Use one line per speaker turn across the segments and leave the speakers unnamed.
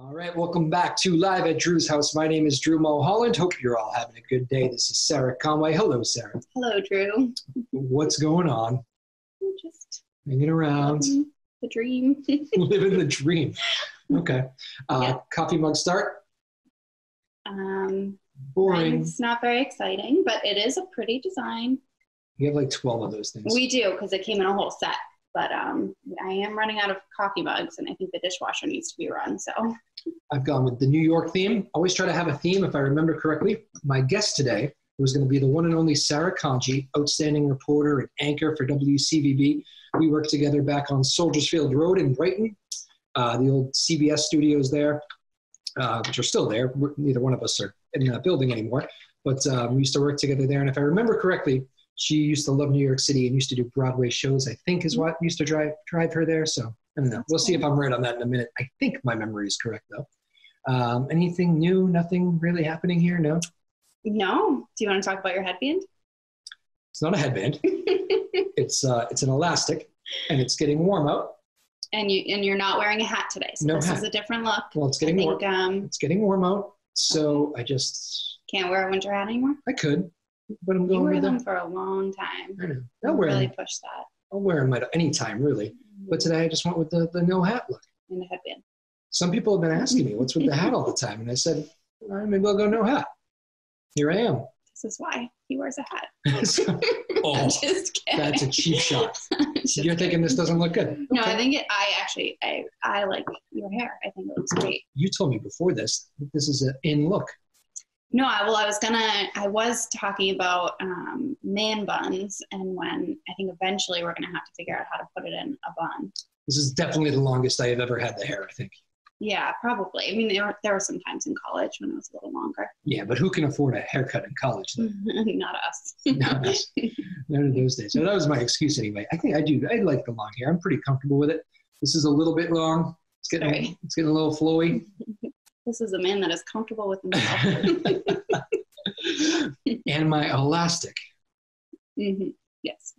All right, welcome back to Live at Drew's House. My name is Drew Mulholland. Hope you're all having a good day. This is Sarah Conway. Hello, Sarah.
Hello, Drew.
What's going on?
Just
hanging around.
The dream.
Living the dream. Okay.
Yeah.
Coffee mug start? Boring.
It's not very exciting, but it is a pretty design.
You have like 12 of those things.
We do, because it came in a whole set. But I am running out of coffee mugs, and I think the dishwasher needs to be run. So
I've gone with the New York theme. Always try to have a theme, if I remember correctly. My guest today was going to be the one and only Sarah Conji, outstanding reporter and anchor for WCVB. We worked together back on Soldiers Field Road in Brighton, the old CBS studios there, which are still there. Neither one of us are in that building anymore. But we used to work together there. And if I remember correctly, she used to love New York City and used to do Broadway shows, I think is what used to drive her there. So I don't know. We'll see if I'm right on that in a minute. I think my memory is correct, though. Anything new? Nothing really happening here? No?
No. Do you want to talk about your headband?
It's not a headband. It's an elastic, and it's getting warm out.
And you're not wearing a hat today, so
No
this
hat.
is a different look.
Well, it's getting warm. It's getting warm out, so I just
can't wear a winter hat anymore.
I could, but I'm going
You
with
wear them
them
for a long time.
I know.
I'll
I'll wear
really
them.
push that.
I'll wear them at any time, really. But today I just went with the no hat look.
And the headband.
Some people have been asking me, what's with the hat all the time? And I said, all right, maybe I'll go no hat. Here I am.
This is why he wears a hat.
Oh,
Just kidding.
that's a cheap shot.
Just
You're thinking this doesn't look good.
No,
Okay.
I think I like your hair. I think it looks great.
You told me before this is an in look.
No, I was talking about man buns, and when I think eventually we're gonna have to figure out how to put it in a bun.
This is definitely the longest I have ever had the hair, I think.
Yeah, probably. I mean, there were some times in college when it was a little longer.
Yeah, but who can afford a haircut in college, though?
Not us.
Not us. None of those days. So that was my excuse anyway. I think I do. I like the long hair. I'm pretty comfortable with it. This is a little bit long. It's getting a little flowy.
This is a man that is comfortable with himself.
And my elastic.
Mm-hmm. Yes.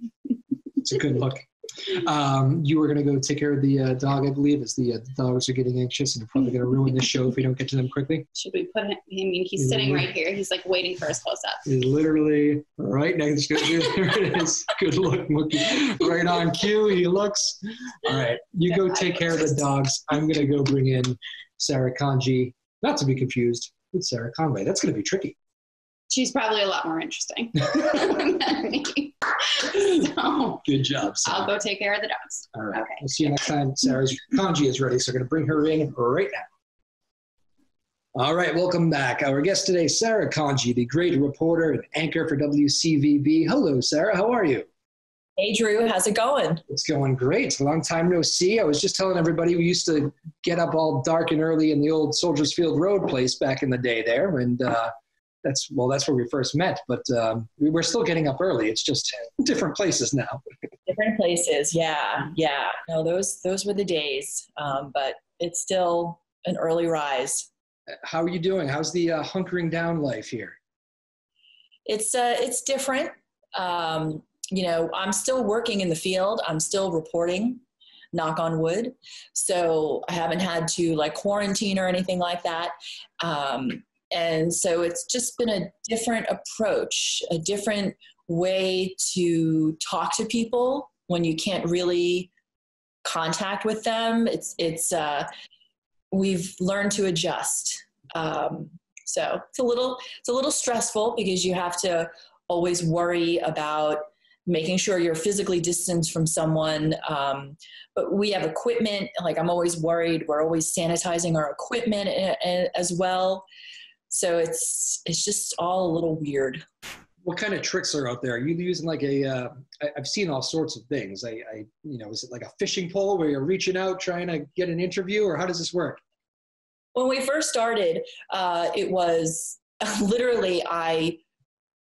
It's a good look. You were going to go take care of the dog, I believe, as the dogs are getting anxious and are probably going to ruin the show if we don't get to them quickly.
Should we put him? I mean, he's sitting right here. He's like waiting for his close-up.
He's literally right next to you. There it is. Good look, Mookie. Right on cue. He looks. All right. You go take care of the dogs. I'm going to go bring in Sarah Conji, not to be confused with Sarah Conway. That's going to be tricky.
She's probably a lot more interesting than me. So,
good job, Sarah.
I'll go take care of the dogs.
All right.
Okay.
We'll see you next time. Sarah's Conji is ready, so we're going to bring her in right now. All right, welcome back. Our guest today, Sarah Conji, the great reporter and anchor for WCVB. Hello, Sarah. How are you?
Hey, Drew. How's it going?
It's going great. Long time no see. I was just telling everybody we used to get up all dark and early in the old Soldiers Field Road place back in the day there, and that's where we first met. But we were still getting up early. It's just different places now.
Different places. Yeah. No, those were the days. But it's still an early rise.
How are you doing? How's the hunkering down life here?
It's different. I'm still working in the field. I'm still reporting, knock on wood. So I haven't had to quarantine or anything like that. And so it's just been a different approach, a different way to talk to people when you can't really contact with them. We've learned to adjust. So it's a little stressful because you have to always worry about making sure you're physically distanced from someone. But we have equipment. I'm always worried. We're always sanitizing our equipment as well. So it's just all a little weird.
What kind of tricks are out there? Are you using I've seen all sorts of things. Is it like a fishing pole where you're reaching out trying to get an interview, or how does this work?
When we first started, it was literally I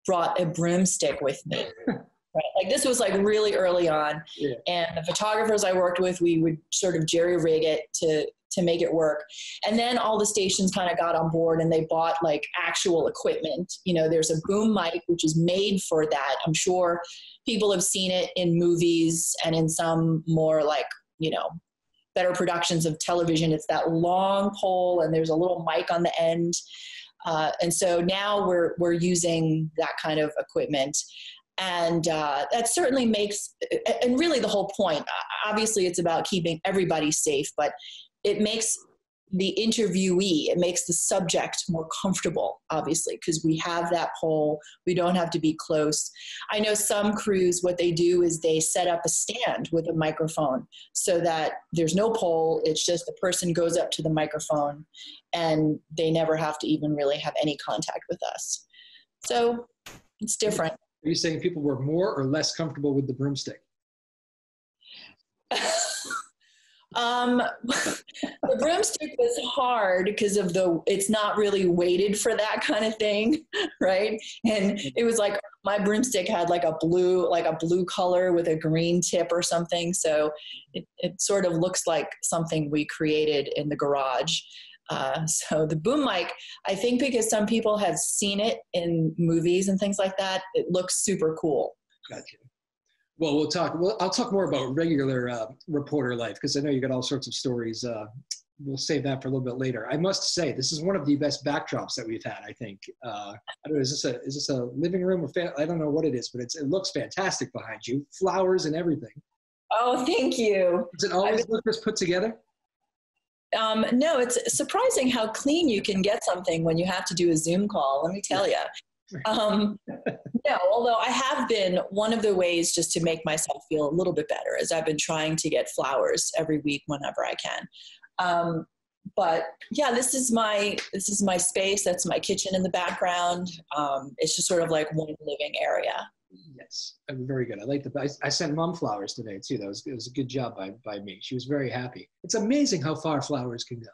brought a broomstick with me. Right? This was really early on. Yeah. And the photographers I worked with, we would sort of jerry rig it to make it work. And then all the stations kind of got on board and they bought actual equipment. There's a boom mic, which is made for that. I'm sure people have seen it in movies and in some more better productions of television, it's that long pole and there's a little mic on the end. And so now we're using that kind of equipment. And that certainly makes, and really the whole point, obviously it's about keeping everybody safe, but it makes the interviewee, it makes the subject more comfortable, obviously, because we have that pole. We don't have to be close. I know some crews, what they do is they set up a stand with a microphone so that there's no pole. It's just the person goes up to the microphone and they never have to even really have any contact with us. So it's different.
Are you saying people were more or less comfortable with the broomstick?
The broomstick was hard because of it's not really weighted for that kind of thing, right? And it was like my broomstick had like a blue color with a green tip or something. So it sort of looks like something we created in the garage. So the boom mic, I think because some people have seen it in movies and things like that, it looks super cool.
Gotcha. Well, I'll talk more about regular reporter life because I know you got all sorts of stories. We'll save that for a little bit later. I must say, this is one of the best backdrops that we've had, I think. I don't know, is this a living room or I don't know what it is, but it looks fantastic behind you. Flowers and everything.
Oh, thank you.
Does it always look this put together?
No, it's surprising how clean you can get something when you have to do a Zoom call, let me tell you. No, although I have been, one of the ways just to make myself feel a little bit better is I've been trying to get flowers every week whenever I can. But yeah, this is my space. That's my kitchen in the background. It's just sort of like one living area.
Yes, very good. I like I sent Mom flowers today too. It was a good job by me. She was very happy. It's amazing how far flowers can go.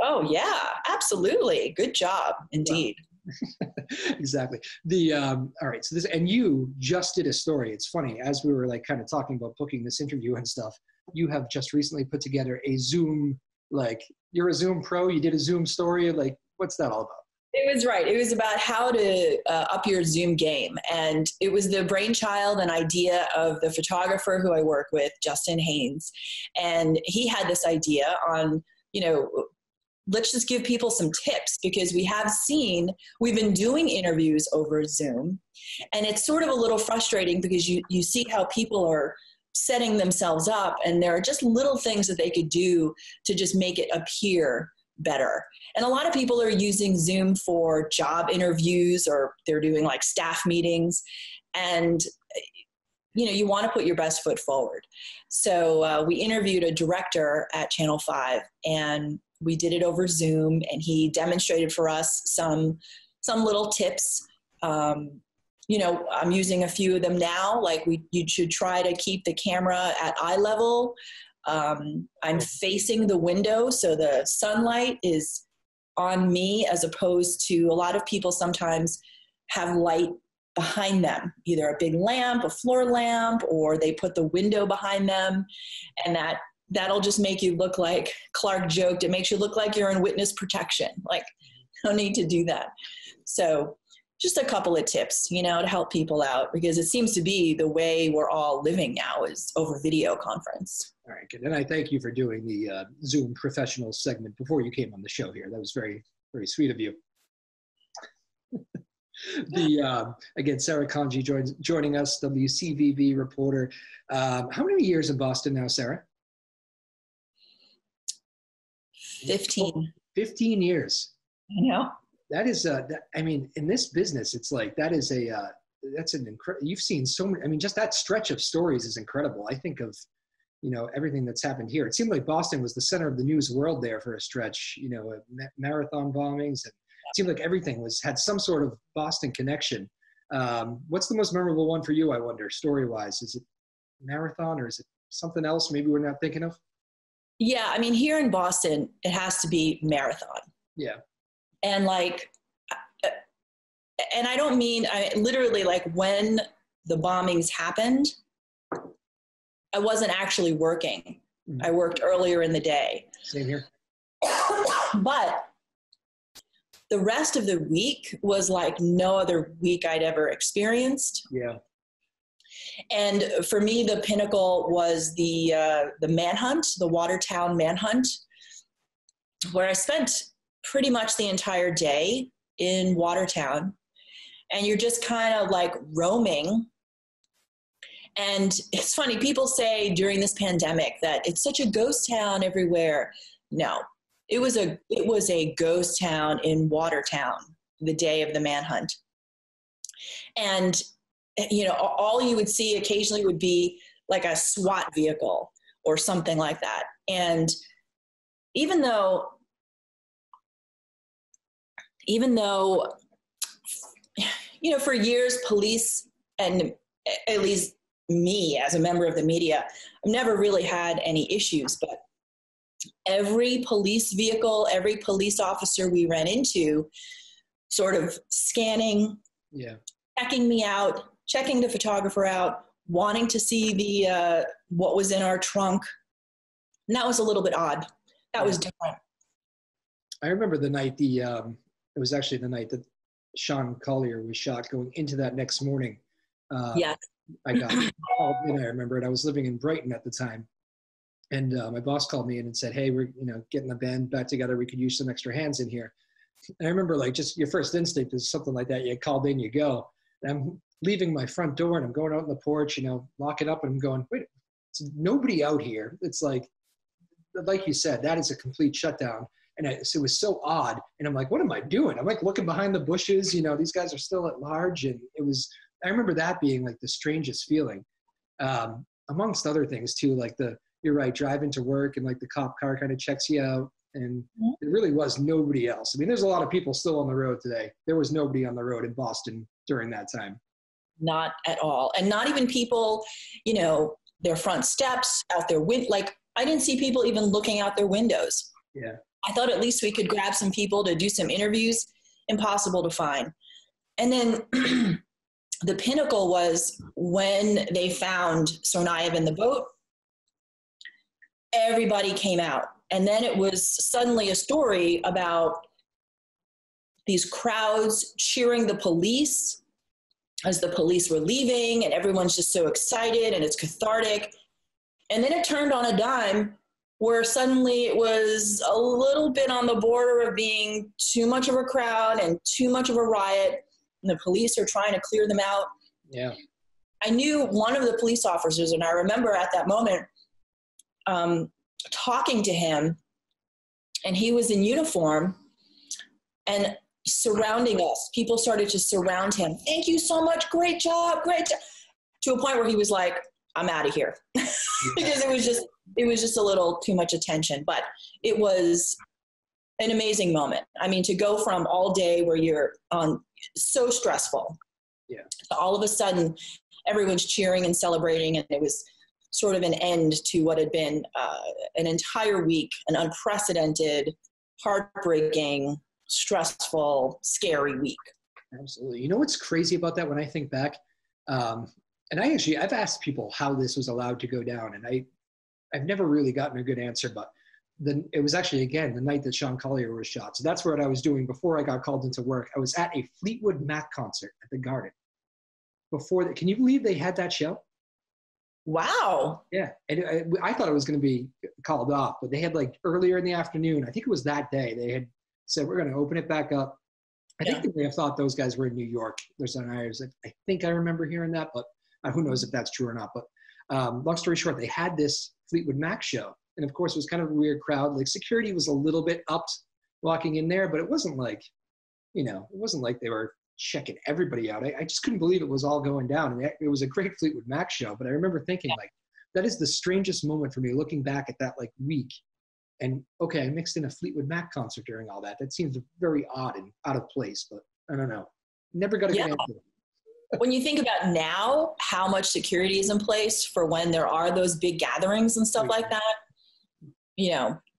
Oh yeah, absolutely. Good job, indeed.
Wow. Exactly. All right. So and you just did a story. It's funny, as we were like kind of talking about booking this interview and stuff, you have just recently put together a Zoom, you're a Zoom pro. You did a Zoom story. What's that all about?
It was right. It was about how to up your Zoom game. And it was the brainchild and idea of the photographer who I work with, Justin Haynes. And he had this idea on, let's just give people some tips because we've been doing interviews over Zoom. And it's sort of a little frustrating because you see how people are setting themselves up and there are just little things that they could do to just make it appear better. And a lot of people are using Zoom for job interviews or they're doing like staff meetings. And you want to put your best foot forward. So we interviewed a director at Channel 5 and we did it over Zoom and he demonstrated for us some little tips. I'm using a few of them now. You should try to keep the camera at eye level. I'm facing the window so the sunlight is on me as opposed to a lot of people sometimes have light behind them, either a big lamp, a floor lamp, or they put the window behind them and that'll just make you look like Clark joked. It makes you look like you're in witness protection. No need to do that. So just a couple of tips, to help people out because it seems to be the way we're all living now is over video conference.
All right, good. And I thank you for doing the Zoom professional segment before you came on the show here. That was very, very sweet of you. Again, Sarah Conji joining us, WCVB reporter. How many years in Boston now, Sarah?
15.
15 years.
I know.
That is, in this business, it's like, that's an incredible, you've seen so many, just that stretch of stories is incredible. I think of, everything that's happened here. It seemed like Boston was the center of the news world there for a stretch, marathon bombings. And it seemed like everything had some sort of Boston connection. What's the most memorable one for you, I wonder, story-wise? Is it marathon or is it something else maybe we're not thinking of?
Yeah, here in Boston, it has to be marathon.
Yeah.
And and I don't mean, literally when the bombings happened, I wasn't actually working. I worked earlier in the day.
Same here.
But the rest of the week was like no other week I'd ever experienced.
Yeah.
And for me, the pinnacle was the manhunt, the Watertown manhunt, where I spent pretty much the entire day in Watertown. And you're just kind of like roaming. And it's funny, people say during this pandemic that it's such a ghost town everywhere. No, it was a ghost town in Watertown the day of the manhunt. And, you know, all you would see occasionally would be like a SWAT vehicle or something like that. And even though, you know, for years, police, and at least me as a member of the media, I've never really had any issues, but every police vehicle, every police officer we ran into sort of scanning, checking me out, checking the photographer out, wanting to see the what was in our trunk. And that was a little bit odd. That was different.
I remember the night it was actually the night that Sean Collier was shot. Going into that next morning,
yes.
I got called in. I remember it. I was living in Brighton at the time, and my boss called me in and said, "Hey, we're getting the band back together. We could use some extra hands in here." And I remember, like, just your first instinct is something like that. You called in, you go. And I'm leaving my front door and I'm going out on the porch, lock it up, and I'm going, wait, it's nobody out here. It's like you said, that is a complete shutdown. And it was so odd. And I'm like, what am I doing? I'm like looking behind the bushes, these guys are still at large. And I remember that being like the strangest feeling, amongst other things too, like you're right, driving to work and like the cop car kind of checks you out. And it really was nobody else. I mean, there's a lot of people still on the road today. There was nobody on the road in Boston during that time.
Not at all. And not even people, their front steps, out their window. Like, I didn't see people even looking out their windows.
Yeah.
I thought at least we could grab some people to do some interviews. Impossible to find. And then the pinnacle was when they found Tsarnaev in the boat, everybody came out. And then it was suddenly a story about these crowds cheering the police as the police were leaving, and everyone's just so excited and it's cathartic. And then it turned on a dime where suddenly it was a little bit on the border of being too much of a crowd and too much of a riot, and the police are trying to clear them out.
Yeah.
I knew one of the police officers, and I remember at that moment talking to him, and he was in uniform, and surrounding us, people started to surround him. Thank you so much. Great job. Great job. To a point where he was like, I'm out of here. Because it was just a little too much attention, but it was an amazing moment. I mean, to go from all day where you're so stressful, to all of a sudden everyone's cheering and celebrating, and it was sort of an end to what had been an entire week, an unprecedented, heartbreaking, stressful, scary week.
Absolutely. You know what's crazy about that when I think back? And I've asked people how this was allowed to go down, and I've never really gotten a good answer, but it was actually, again, the night that Sean Collier was shot. So that's what I was doing before I got called into work. I was at a Fleetwood Mac concert at the Garden. Before that, can you believe they had that show?
Wow.
Yeah. And I thought it was going to be called off, but they had, like, earlier in the afternoon, I think it was that day, they had said, we're going to open it back up. I think they may have thought those guys were in New York. There's an Irish. I think I remember hearing that, but who knows if that's true or not. But long story short, they had this Fleetwood Mac show. And of course, it was kind of a weird crowd. Like, security was a little bit upped walking in there, but it wasn't like, it wasn't like they were checking everybody out. I just couldn't believe it was all going down. And it was a great Fleetwood Mac show. But I remember thinking, like, that is the strangest moment for me, looking back at that, like, week. And okay, I mixed in a Fleetwood Mac concert during all that. That seems very odd and out of place, but I don't know. Never got a good answer.
When you think about now, how much security is in place for when there are those big gatherings and stuff like that,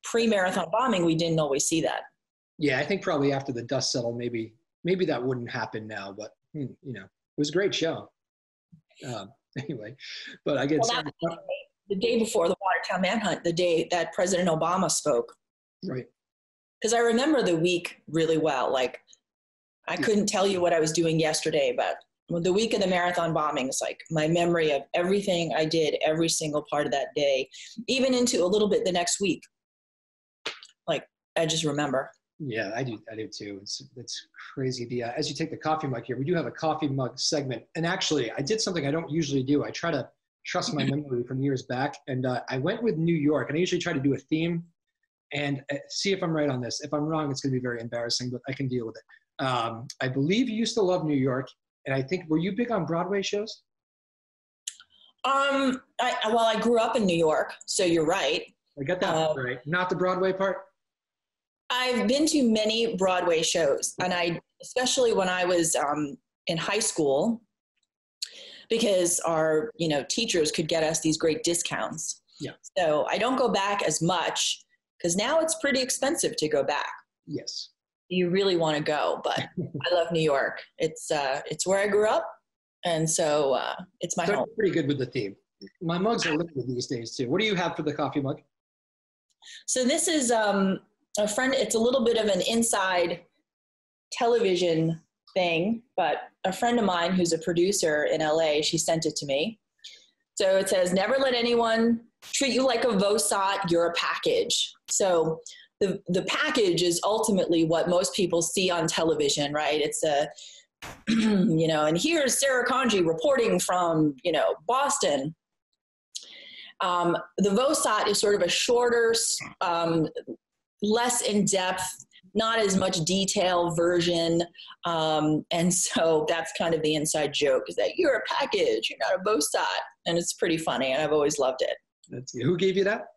pre-marathon bombing, we didn't always see that.
Yeah, I think probably after the dust settled, maybe that wouldn't happen now, but it was a great show. Anyway, but I guess
the day before the Watertown manhunt, the day that President Obama spoke.
Right.
Because I remember the week really well. Like, I couldn't tell you what I was doing yesterday, but the week of the marathon bombing is like my memory of everything I did, every single part of that day, even into a little bit the next week. Like, I just remember.
Yeah, I do too. It's crazy. As you take the coffee mug here, we do have a coffee mug segment. And actually, I did something I don't usually do. I try to trust my memory from years back. And I went with New York, and I usually try to do a theme and see if I'm right on this. If I'm wrong, it's going to be very embarrassing, but I can deal with it. I believe you used to love New York. And I think, were you big on Broadway shows?
I grew up in New York, so you're right.
I got that right. Not the Broadway part?
I've been to many Broadway shows, and especially when I was in high school, because our teachers could get us these great discounts.
Yeah. So
I don't go back as much because now it's pretty expensive to go back.
Yes.
You really want to go, but I love New York. It's where I grew up, and so it's my home.
Pretty good with the theme. My mugs are limited these days too. What do you have for the coffee mug?
So this is a friend. It's a little bit of an inside television thing, but a friend of mine who's a producer in LA, she sent it to me. So it says, "Never let anyone treat you like a VOSOT. You're a package." So the package is ultimately what most people see on television, right? It's and here's Sarah Conji reporting from, Boston. The VOSOT is sort of a shorter, less in-depth, not as much detail version. And so that's kind of the inside joke, is that you're a package, you're not a VOSOT. And it's pretty funny, and I've always loved it.
Who gave you that?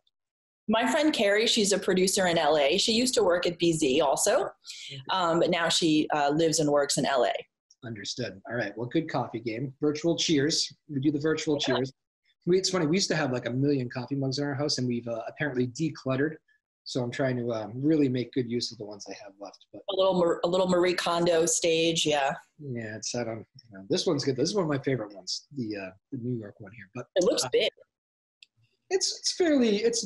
My friend Carrie, she's a producer in LA. She used to work at BZ also, but now she lives and works in LA.
Understood. All right. Well, good coffee game. Virtual cheers. We do the virtual cheers. It's funny. We used to have like 1 million coffee mugs in our house, and we've apparently decluttered. So I'm trying to really make good use of the ones I have left. But
a little Marie Kondo stage, yeah.
Yeah, it's set on. This one's good. This is one of my favorite ones, the New York one here. But
it looks big.
It's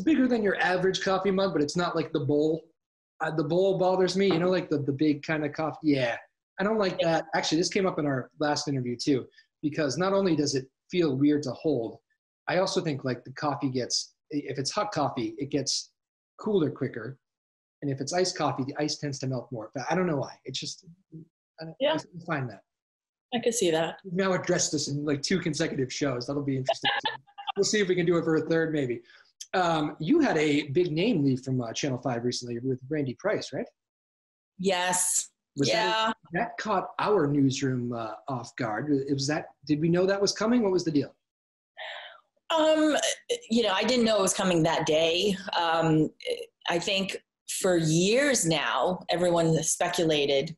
bigger than your average coffee mug, but it's not like the bowl. The bowl bothers me, like the big kind of coffee. Yeah, I don't like that. Actually, this came up in our last interview too, because not only does it feel weird to hold, I also think like the coffee if it's hot coffee, it gets cooler quicker. And if it's iced coffee, the ice tends to melt more. But I don't know why. It's just, I find that.
I could see that.
We've now addressed this in like 2 consecutive shows. That'll be interesting. We'll see if we can do it for a third, maybe. You had a big name leave from Channel 5 recently with Randy Price, right?
Yes.
That caught our newsroom off guard. Did we know that was coming? What was the deal?
I didn't know it was coming that day. I think for years now, everyone has speculated,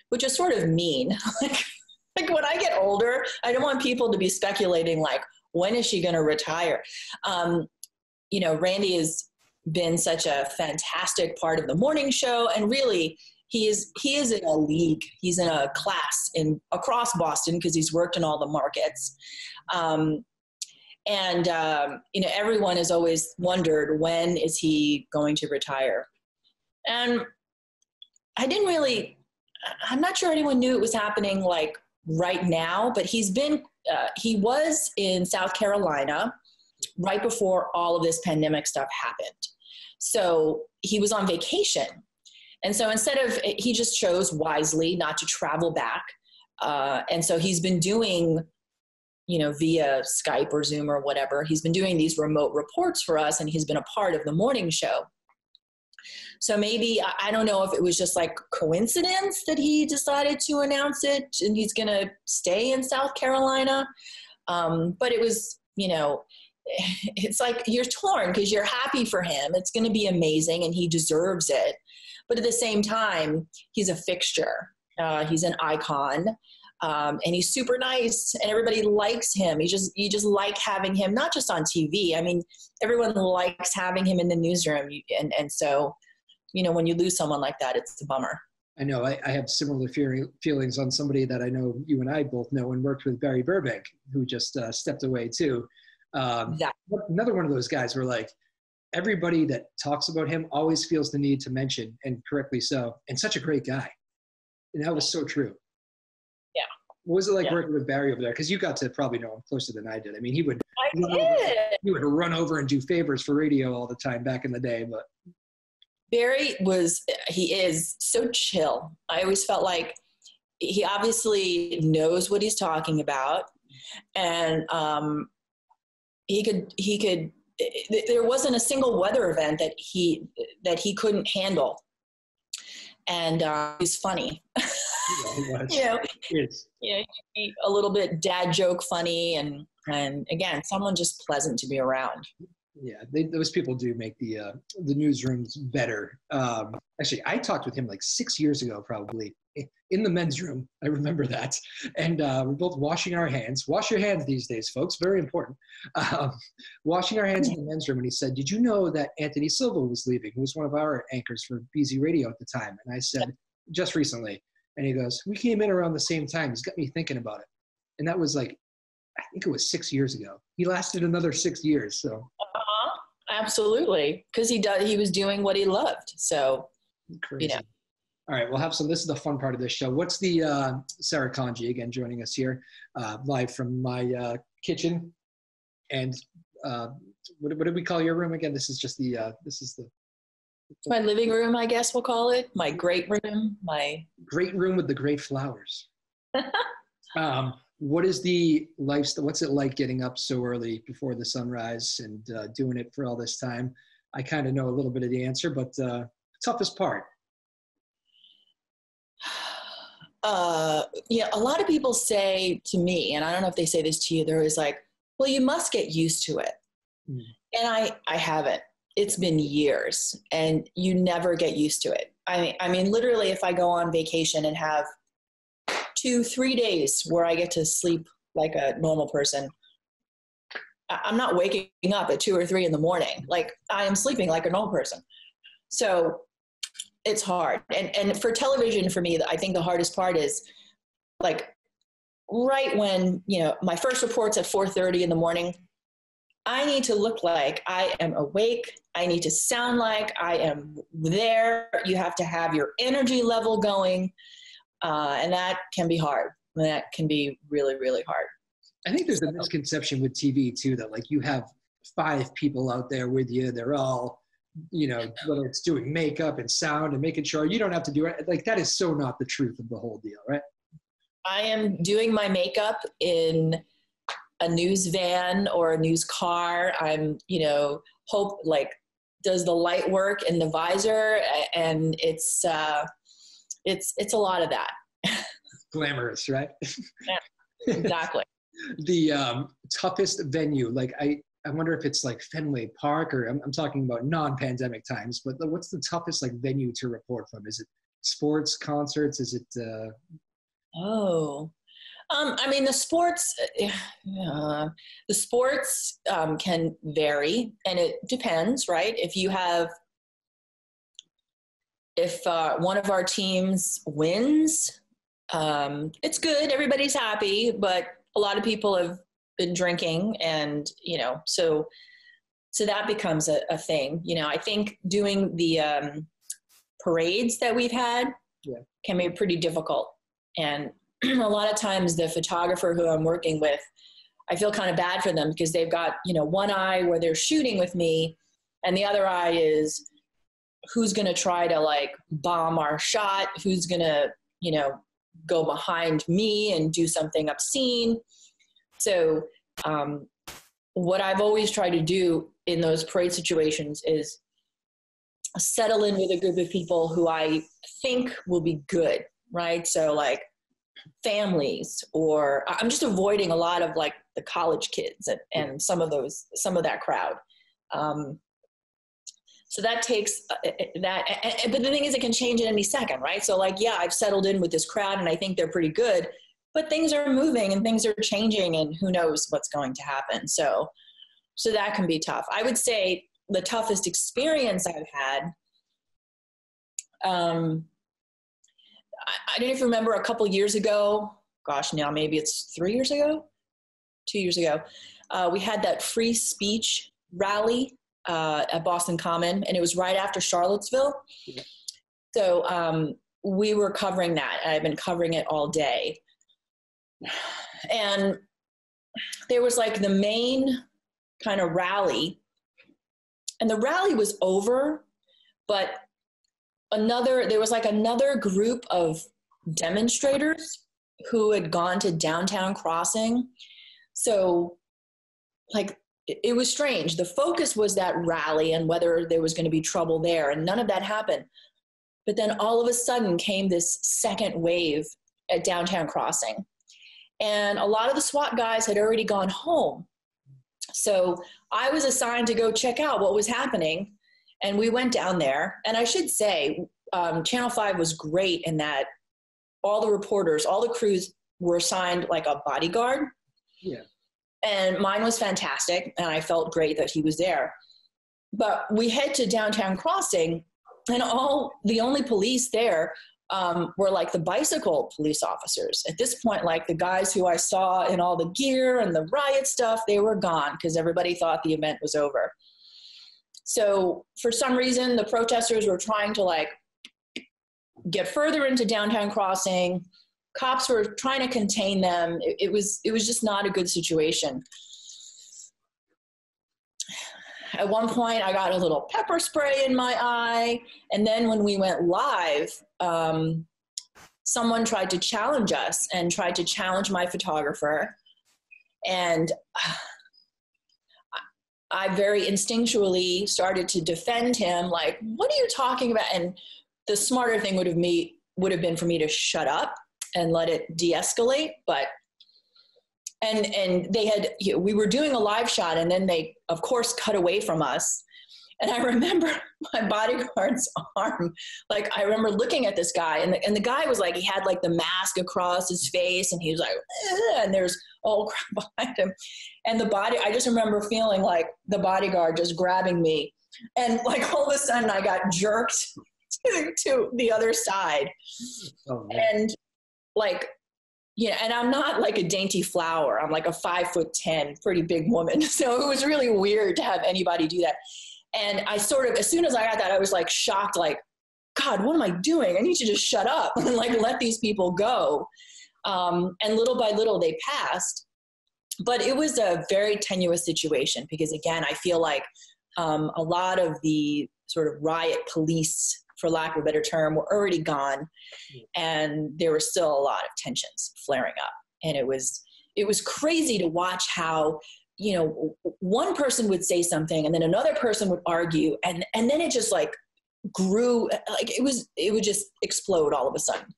which is sort of mean. like when I get older, I don't want people to be speculating like, when is she going to retire? Randy has been such a fantastic part of the morning show, and really he is in a league. He's in a class across Boston because he's worked in all the markets. Everyone has always wondered, when is he going to retire? And I'm not sure anyone knew it was happening like right now, but he was in South Carolina right before all of this pandemic stuff happened. So he was on vacation. And so he just chose wisely not to travel back. And so he's been doing, via Skype or Zoom or whatever, he's been doing these remote reports for us, and he's been a part of the morning show. So maybe, I don't know if it was just like coincidence that he decided to announce it and he's going to stay in South Carolina. But it was, it's like you're torn because you're happy for him. It's going to be amazing and he deserves it. But at the same time, he's a fixture. He's an icon. And he's super nice and everybody likes him. You just like having him, not just on TV. I mean, everyone likes having him in the newsroom. And so, when you lose someone like that, it's a bummer.
I know. I have similar feelings on somebody that I know you and I both know and worked with, Barry Burbank, who just stepped away too. Another one of those guys where like everybody that talks about him always feels the need to mention, and correctly so, and such a great guy. And that was so true.
Yeah.
What was it like working with Barry over there? Because you got to probably know him closer than I did. I mean, he would run over and do favors for radio all the time back in the day. But
Barry he is so chill. I always felt like he obviously knows what he's talking about, and he could. There wasn't a single weather event that he couldn't handle, and he's funny.
Yeah,
A little bit dad joke funny, and again, someone just pleasant to be around.
Yeah, those people do make the newsrooms better. Actually, I talked with him like 6 years ago, probably in the men's room. I remember that, and we're both washing our hands. Wash your hands these days, folks. Very important. Washing our hands in the men's room, and he said, "Did you know that Anthony Silva was leaving? Who was one of our anchors for BZ Radio at the time?" And I said, "Just recently." And he goes, "We came in around the same time." He's got me thinking about it, and that was like, I think it was 6 years ago. He lasted another 6 years, so.
Absolutely, because he was doing what he loved. So,
crazy. All right, we'll have some. This is the fun part of this show. What's the Sarah Kanji again joining us here, live from my kitchen, and what did we call your room again? This is just the
my living room, I guess we'll call it. My great room. My
great room with the great flowers. What is the lifestyle? What's it like getting up so early before the sunrise and doing it for all this time? I kind of know a little bit of the answer, but toughest part.
A lot of people say to me, and I don't know if they say this to you, they're always like, well, you must get used to it. Mm. And I haven't. It's been years, and you never get used to it. I mean, literally, if I go on vacation and have 2-3 days where I get to sleep like a normal person, I'm not waking up at 2 or 3 in the morning. Like, I am sleeping like a normal person. So it's hard. And for television, for me, I think the hardest part is like right when, my first report's at 4:30 in the morning, I need to look like I am awake. I need to sound like I am there. You have to have your energy level going. And that can be hard. That can be really, really hard.
I think there's a misconception with TV too, that like you have 5 people out there with you. They're all, whether it's doing makeup and sound and making sure you don't have to do it. Like that is so not the truth of the whole deal, right?
I am doing my makeup in a news van or a news car. I'm, does the light work in the visor, and it's a lot of that.
Glamorous, right?
Yeah, exactly.
The toughest venue, like I wonder if it's like Fenway Park, or I'm talking about non-pandemic times, but what's the toughest like venue to report from? Is it sports, concerts? Is it?
The sports can vary, and it depends, right? If one of our teams wins, it's good. Everybody's happy, but a lot of people have been drinking, and so that becomes a thing. I think doing the parades that we've had can be pretty difficult, and a lot of times the photographer who I'm working with, I feel kind of bad for them because they've got, one eye where they're shooting with me, and the other eye is who's going to try to like bomb our shot, who's going to, go behind me and do something obscene. So what I've always tried to do in those parade situations is settle in with a group of people who I think will be good, right? So like families, or I'm just avoiding a lot of like the college kids and some of that crowd. So that takes that, but the thing is, it can change in any second, right? So like, yeah, I've settled in with this crowd and I think they're pretty good, but things are moving and things are changing, and who knows what's going to happen. So that can be tough. I would say the toughest experience I've had, I don't even remember, a couple years ago, gosh, now maybe it's 3 years ago, 2 years ago, we had that free speech rally at Boston Common, and it was right after Charlottesville. Yeah. So we were covering that, and I've been covering it all day. And there was like the main kind of rally, and the rally was over, but there was like another group of demonstrators who had gone to Downtown Crossing. So like it was strange. The focus was that rally and whether there was going to be trouble there, and none of that happened. But then all of a sudden came this second wave at Downtown Crossing. And a lot of the SWAT guys had already gone home. So I was assigned to go check out what was happening. And we went down there. And I should say, Channel 5 was great in that all the reporters, all the crews were assigned like a bodyguard.
Yeah.
And mine was fantastic. And I felt great that he was there. But we head to Downtown Crossing, and the only police there were like the bicycle police officers. At this point, like the guys who I saw in all the gear and the riot stuff, they were gone because everybody thought the event was over. So for some reason, the protesters were trying to like get further into Downtown Crossing. Cops were trying to contain them. It was just not a good situation. At one point, I got a little pepper spray in my eye. And then when we went live, someone tried to challenge us and tried to challenge my photographer. And I very instinctually started to defend him, like, what are you talking about? And the smarter thing would have been for me to shut up and let it de-escalate. But and they had, we were doing a live shot, and then they, of course, cut away from us. And I remember my bodyguard's arm, like, I remember looking at this guy, and the guy was like, he had like the mask across his face, and he was like, and there's all crap behind him. And I just remember feeling like the bodyguard just grabbing me. And like all of a sudden I got jerked to the other side. Oh, and like, yeah, and I'm not like a dainty flower. I'm like a 5'10", pretty big woman. So it was really weird to have anybody do that. And I sort of, as soon as I got that, I was like shocked, like, God, what am I doing? I need to just shut up and like let these people go. And little by little they passed. But it was a very tenuous situation because, again, I feel like a lot of the sort of riot police, for lack of a better term, were already gone, and there were still a lot of tensions flaring up. And it was crazy to watch how, you know, one person would say something and then another person would argue, and then it just like grew, like it would just explode all of a sudden.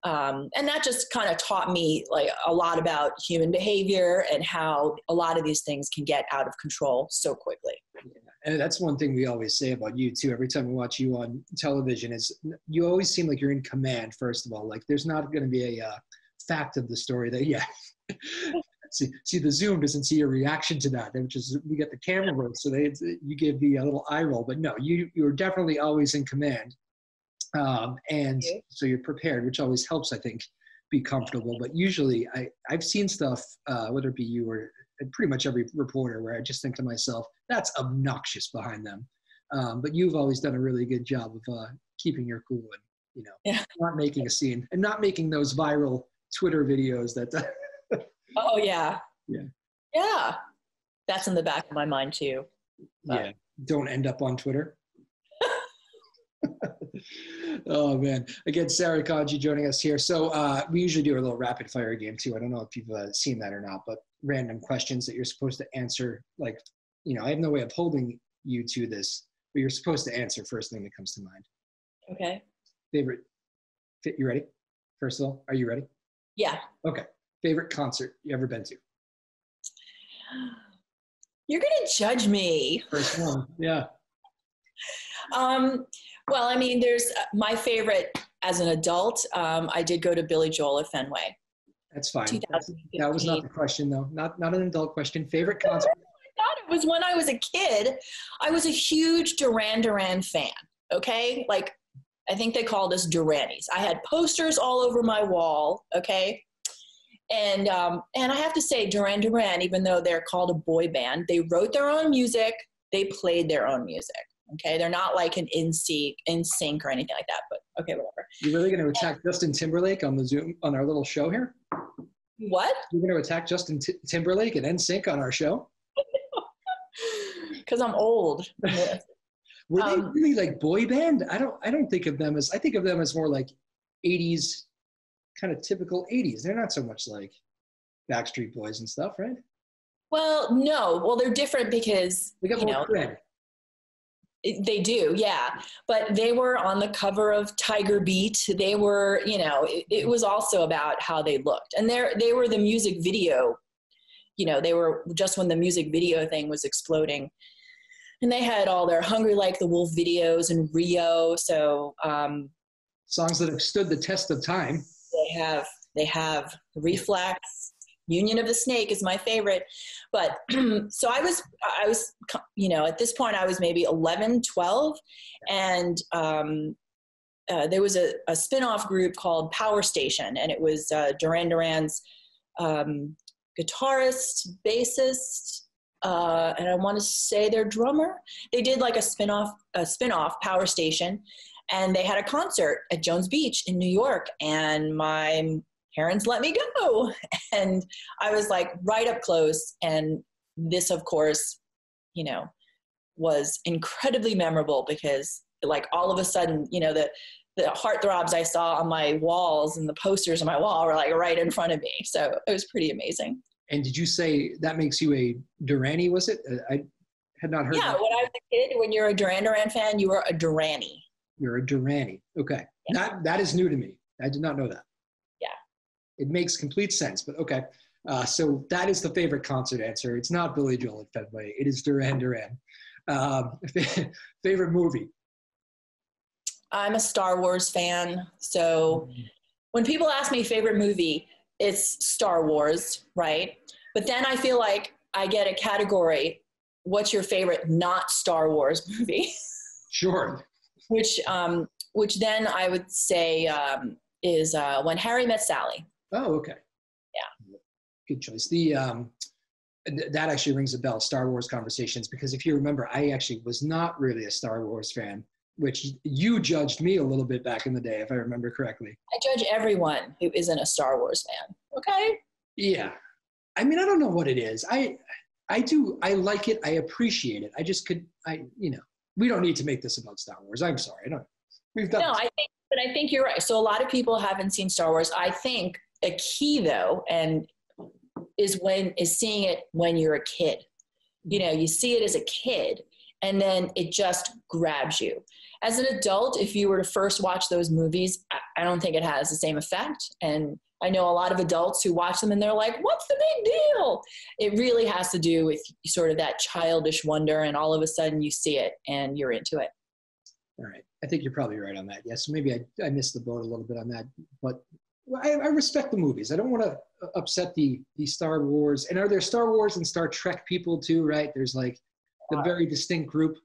And that just kind of taught me like a lot about human behavior and how a lot of these things can get out of control so quickly.
Yeah. And that's one thing we always say about you too. Every time we watch you on television is you always seem like you're in command, first of all. Like there's not going to be a fact of the story that, yeah. see, the Zoom doesn't see a reaction to that, which is, we get the camera roll, so you give the little eye roll. But no, you're definitely always in command. And so you're prepared, which always helps, I think, be comfortable. But usually I've seen stuff, whether it be you or pretty much every reporter, where I just think to myself, that's obnoxious behind them. But you've always done a really good job of keeping your cool and, you know, not making a scene and not making those viral Twitter videos that.
Oh, yeah.
Yeah.
Yeah. That's in the back of my mind, too.
Yeah. Don't end up on Twitter. Oh, man. Again, Sarah Kanji joining us here. So we usually do a little rapid fire game, too. I don't know if you've seen that or not, but random questions that you're supposed to answer. Like, you know, I have no way of holding you to this, but you're supposed to answer first thing that comes to mind.
Okay.
Favorite, you ready? First of all, are you ready?
Yeah.
Okay. Favorite concert you ever been to?
You're going to judge me.
First one, yeah.
Well, I mean, there's my favorite as an adult. I did go to Billy Joel at Fenway.
That's fine. That was not the question, though. Not an adult question. Favorite concert?
I thought it was when I was a kid. I was a huge Duran Duran fan. Okay, like I think they called us Duranis. I had posters all over my wall. Okay. And I have to say, Duran Duran, even though they're called a boy band, they wrote their own music. They played their own music. Okay, they're not like an NSYNC or anything like that. But okay, whatever.
You really going to attack Justin Timberlake on the Zoom on our little show here?
What?
You're going to attack Justin Timberlake and NSYNC on our show?
Because I'm old.
Were they really like boy band? I don't think of them as, I think of them as more like 80s, kind of typical 80s. They're not so much like Backstreet Boys and stuff, right?
Well, no. Well, they're different because,
They got more cred.
They do, yeah. But they were on the cover of Tiger Beat. They were, it was also about how they looked. And they were the music video, they were just when the music video thing was exploding. And they had all their Hungry Like the Wolf videos and Rio. So
songs that have stood the test of time.
They have Reflex. Union of the Snake is my favorite. But so I was, at this point I was maybe 11, 12. And there was a spin-off group called Power Station. And it was Duran Duran's guitarist, bassist, and I want to say their drummer. They did like a spin-off Power Station. And they had a concert at Jones Beach in New York. And my parents let me go. And I was like right up close. And this, of course, was incredibly memorable because like all of a sudden, the heartthrobs I saw on my walls and the posters on my wall were like right in front of me. So it was pretty amazing.
And did you say that makes you a Duranie, was it? I had not heard that.
Yeah, when I was a kid, when you're a Duran Duran fan, you were a Duranie.
You're a Duranie. Okay.
Yeah.
That is new to me. I did not know that.
Yeah.
It makes complete sense, but okay. So that is the favorite concert answer. It's not Billy Joel at Fenway. It is Duran Duran. Favorite movie?
I'm a Star Wars fan. So when people ask me favorite movie, it's Star Wars, right? But then I feel like I get a category, what's your favorite not Star Wars movie?
Sure.
Which then I would say is When Harry Met Sally.
Oh, okay.
Yeah.
Good choice. That actually rings a bell, Star Wars conversations, because if you remember, I actually was not really a Star Wars fan, which you judged me a little bit back in the day, if I remember correctly.
I judge everyone who isn't a Star Wars fan. Okay?
Yeah. I mean, I don't know what it is. I like it. I appreciate it. We don't need to make this about Star Wars. I'm sorry. We've done this.
I think you're right. So a lot of people haven't seen Star Wars. I think a key though, is seeing it when you're a kid. You see it as a kid and then it just grabs you. As an adult, if you were to first watch those movies, I don't think it has the same effect. And I know a lot of adults who watch them and they're like, what's the big deal? It really has to do with sort of that childish wonder, and all of a sudden you see it and you're into it.
All right. I think you're probably right on that. Yes, maybe I missed the boat a little bit on that, but I respect the movies. I don't want to upset the Star Wars. And are there Star Wars and Star Trek people too, right? There's like the very distinct group.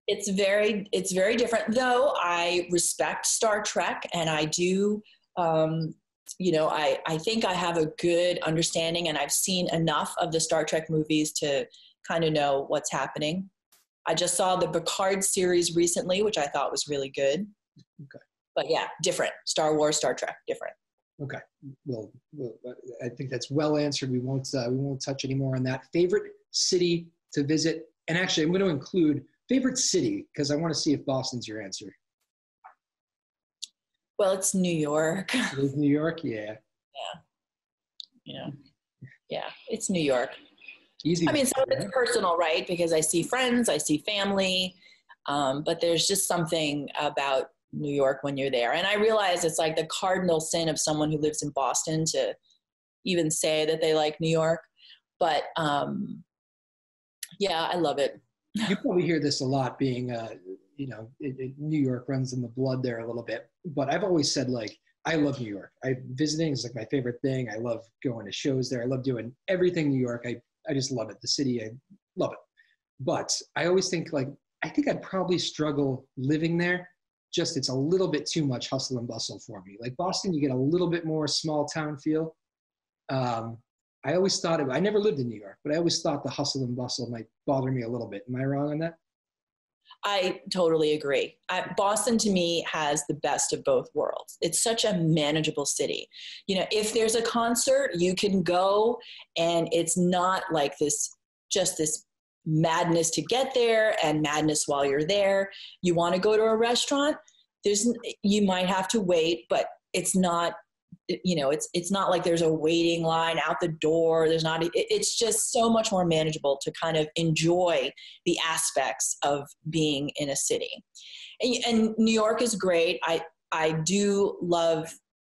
It's very different, though. I respect Star Trek, and I do, I think I have a good understanding, and I've seen enough of the Star Trek movies to kind of know what's happening. I just saw the Picard series recently, which I thought was really good.
Okay.
But yeah, different. Star Wars, Star Trek, different.
Okay. Well, I think that's well answered. We won't touch any more on that. Favorite city to visit, and actually, I'm going to include favorite city because I want to see if Boston's your answer.
Well, it's New York.
It is New York, yeah.
Yeah. Yeah, it's New York.
Easy.
I mean, some of it's personal, right? Because I see friends, I see family, but there's just something about New York when you're there. And I realize it's like the cardinal sin of someone who lives in Boston to even say that they like New York. But yeah, I love it.
You probably hear this a lot being, New York runs in the blood there a little bit. But I've always said, like, I love New York. Visiting is like my favorite thing. I love going to shows there. I love doing everything New York. I just love it. The city, I love it. But I always think, like, I think I'd probably struggle living there. Just it's a little bit too much hustle and bustle for me. Like Boston, you get a little bit more small town feel. I always thought I never lived in New York, but I always thought the hustle and bustle might bother me a little bit. Am I wrong on that?
I totally agree. Boston to me has the best of both worlds. It's such a manageable city. You know, if there's a concert, you can go and it's not like just this madness to get there and madness while you're there. You want to go to a restaurant, you might have to wait, but it's not, you know, it's not like there's a waiting line out the door. It's just so much more manageable to kind of enjoy the aspects of being in a city. And New York is great. I do love,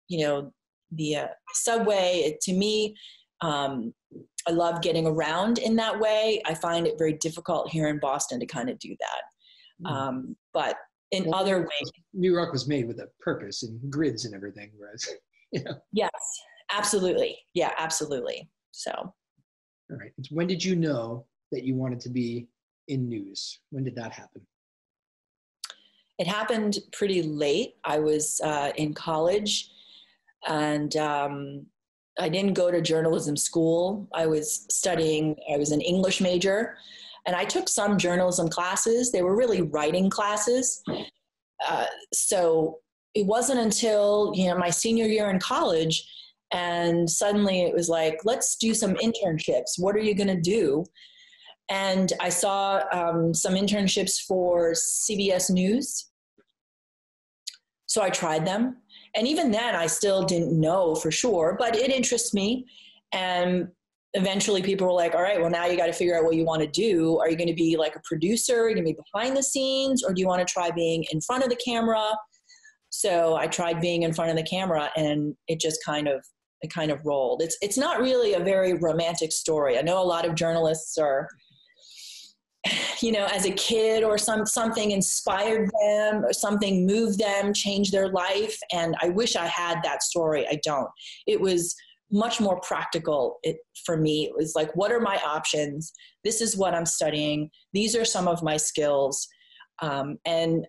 you know, the subway. To me, I love getting around in that way. I find it very difficult here in Boston to kind of do that. But in other ways.
New York was made with a purpose and grids and everything, whereas, you know.
Yes, absolutely. Yeah, absolutely. So.
All right. When did you know that you wanted to be in news? When did that happen?
It happened pretty late. I was in college, and I didn't go to journalism school. I was an English major, and I took some journalism classes. They were really writing classes. So it wasn't until, you know, my senior year in college, and suddenly it was like, let's do some internships. What are you going to do? And I saw some internships for CBS News. So I tried them. And even then, I still didn't know for sure, but it interests me. And eventually people were like, all right, well, now you got to figure out what you want to do. Are you going to be like a producer? Are you going to be behind the scenes? Or do you want to try being in front of the camera? So I tried being in front of the camera, and it just kind of rolled. It's not really a very romantic story. I know a lot of journalists are, you know, as a kid or something inspired them or something moved them, changed their life. And I wish I had that story. I don't. It was much more practical for me. It was like, what are my options? This is what I'm studying. These are some of my skills. And,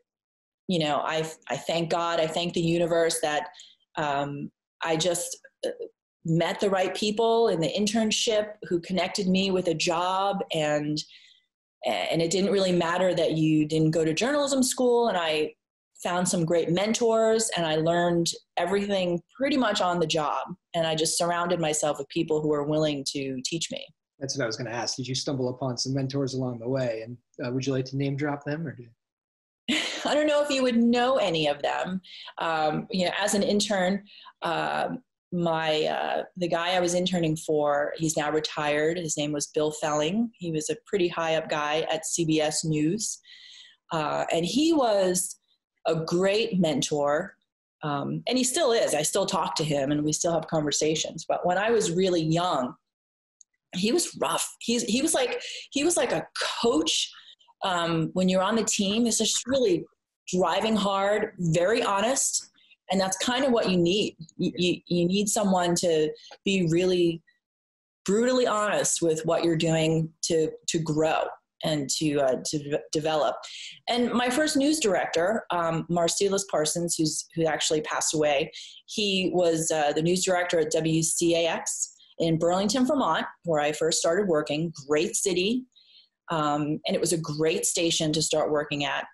you know, I thank God, I thank the universe that I just met the right people in the internship who connected me with a job, and it didn't really matter that you didn't go to journalism school, and I found some great mentors, and I learned everything pretty much on the job, and I just surrounded myself with people who were willing to teach me.
That's what I was going to ask. Did you stumble upon some mentors along the way, and would you like to name drop them? Or
I don't know if you would know any of them. You know, as an intern, the guy I was interning for, he's now retired. His name was Bill Felling. He was a pretty high up guy at CBS News. And he was a great mentor. And he still is. I still talk to him and we still have conversations. But when I was really young, he was rough. He was like a coach. When you're on the team, he's just really driving hard, very honest. And that's kind of what you need. You need someone to be really brutally honest with what you're doing to grow and to develop. And my first news director, Marcellus Parsons, who actually passed away, he was the news director at WCAX in Burlington, Vermont, where I first started working. Great city. And it was a great station to start working at.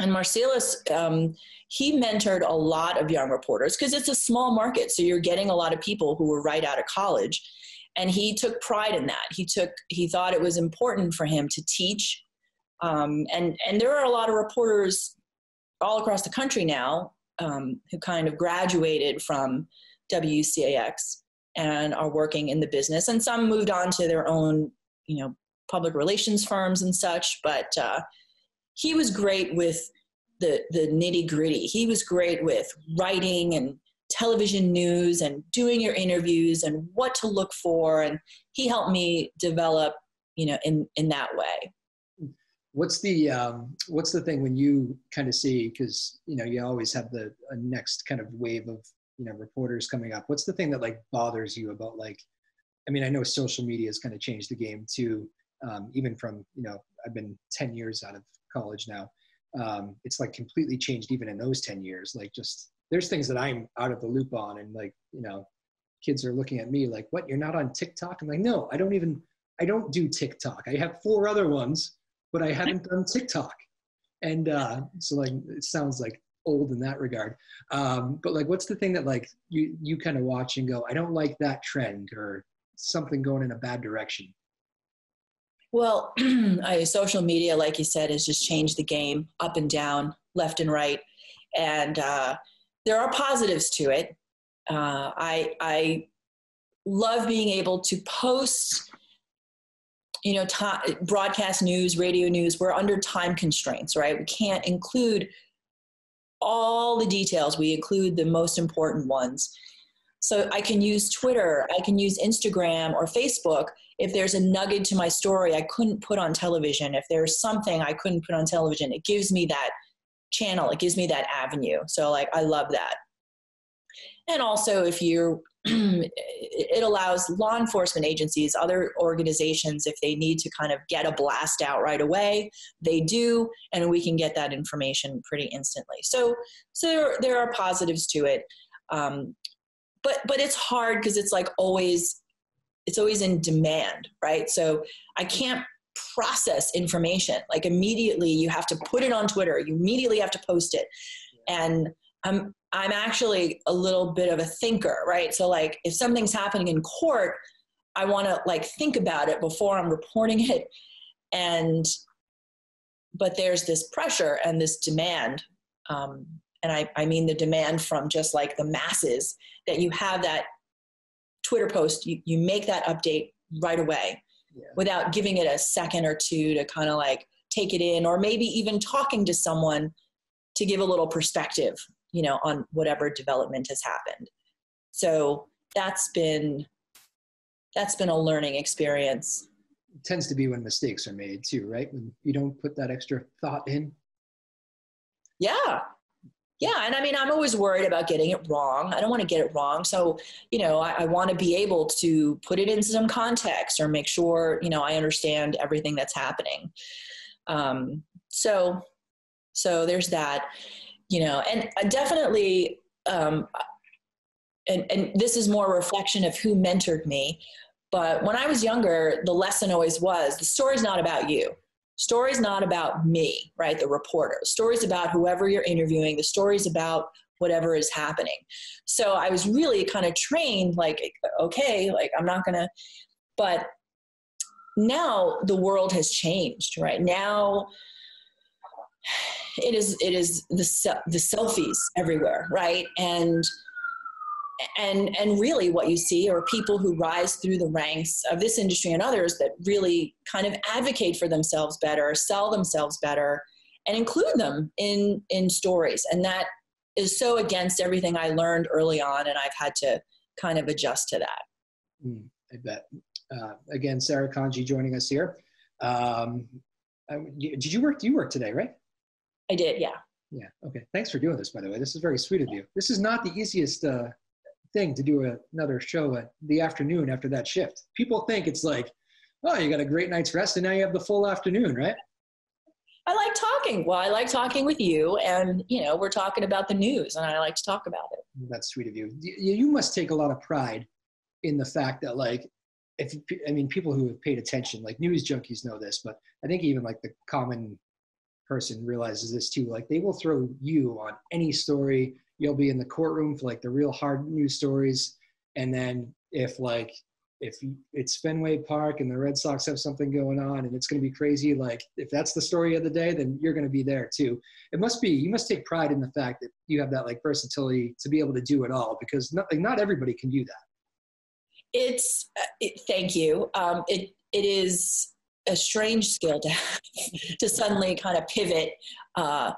And Marcellus, he mentored a lot of young reporters because it's a small market. So you're getting a lot of people who were right out of college. And he took pride in that. He thought it was important for him to teach. And there are a lot of reporters all across the country now who kind of graduated from WCAX and are working in the business. And some moved on to their own, you know, public relations firms and such. But he was great with the nitty gritty. He was great with writing and television news and doing your interviews and what to look for. And he helped me develop, you know, in that way.
What's the thing when you kind of see, because, you know, you always have the next kind of wave of, you know, reporters coming up. What's the thing that like bothers you about, like, I mean, I know social media has kind of changed the game too. Even from, you know, I've been 10 years out of college now. It's like completely changed even in those 10 years. Like, just, there's things that I'm out of the loop on, and like, you know, kids are looking at me like, what, you're not on TikTok? I'm like, no, I don't do TikTok. I have 4 other ones but I haven't done TikTok. And so like, it sounds like old in that regard. But like, what's the thing that like you kind of watch and go, I don't like that trend or something going in a bad direction?
Well, social media, like you said, has just changed the game up and down, left and right. And there are positives to it. I love being able to post, broadcast news, radio news. We're under time constraints, right? We can't include all the details. We include the most important ones. So I can use Twitter, I can use Instagram or Facebook. If there's a nugget to my story I couldn't put on television, if there's something I couldn't put on television, it gives me that channel, it gives me that avenue. So like, I love that. And also if you're, it allows law enforcement agencies, other organizations, if they need to kind of get a blast out right away, they do, and we can get that information pretty instantly. So there are positives to it. But it's hard because it's like it's always in demand, right? So I can't process information. Like immediately you have to put it on Twitter. You immediately have to post it. And I'm actually a little bit of a thinker, right? So like if something's happening in court, I want to like think about it before I'm reporting it. But there's this pressure and this demand. And I mean the demand from just like the masses, that you have that Twitter post, you make that update right away without giving it a second or two to kind of like take it in, or maybe even talking to someone to give a little perspective, on whatever development has happened. So that's been a learning experience.
It tends to be when mistakes are made too, right? When you don't put that extra thought in.
Yeah. Yeah. And I mean, I'm always worried about getting it wrong. I don't want to get it wrong. So, I want to be able to put it into some context or make sure, I understand everything that's happening. So there's that, and definitely, and this is more a reflection of who mentored me. But when I was younger, the lesson always was, the story's not about you. Story's not about me, right? The reporter. The story's about whoever you're interviewing. The story's about whatever is happening. So I was really kind of trained like, okay, like I'm not going to, but now the world has changed, right? Now it is the selfies everywhere, right? And really what you see are people who rise through the ranks of this industry and others that really kind of advocate for themselves better, sell themselves better, and include them in stories. And that is so against everything I learned early on, and I've had to kind of adjust to that.
I bet. Again, Sarah Kanji joining us here. Did you work today, right?
I did, yeah.
Yeah, okay. Thanks for doing this, by the way. This is very sweet of you. This is not the easiest thing to do another show at the afternoon after that shift. People think it's like, oh, you got a great night's rest and now you have the full afternoon, right?
I like talking. Well, I like talking with you, and we're talking about the news and I like to talk about it.
That's sweet of you. You must take a lot of pride in the fact that like, people who have paid attention, like news junkies know this, but I think even like the common person realizes this too. Like they will throw you on any story. You'll be in the courtroom for like the real hard news stories. And then if it's Fenway Park and the Red Sox have something going on and it's going to be crazy, like if that's the story of the day, then you're going to be there too. You must take pride in the fact that you have that like versatility to be able to do it all, because not everybody can do that.
Thank you. It is a strange skill to have, to suddenly kind of pivot. Because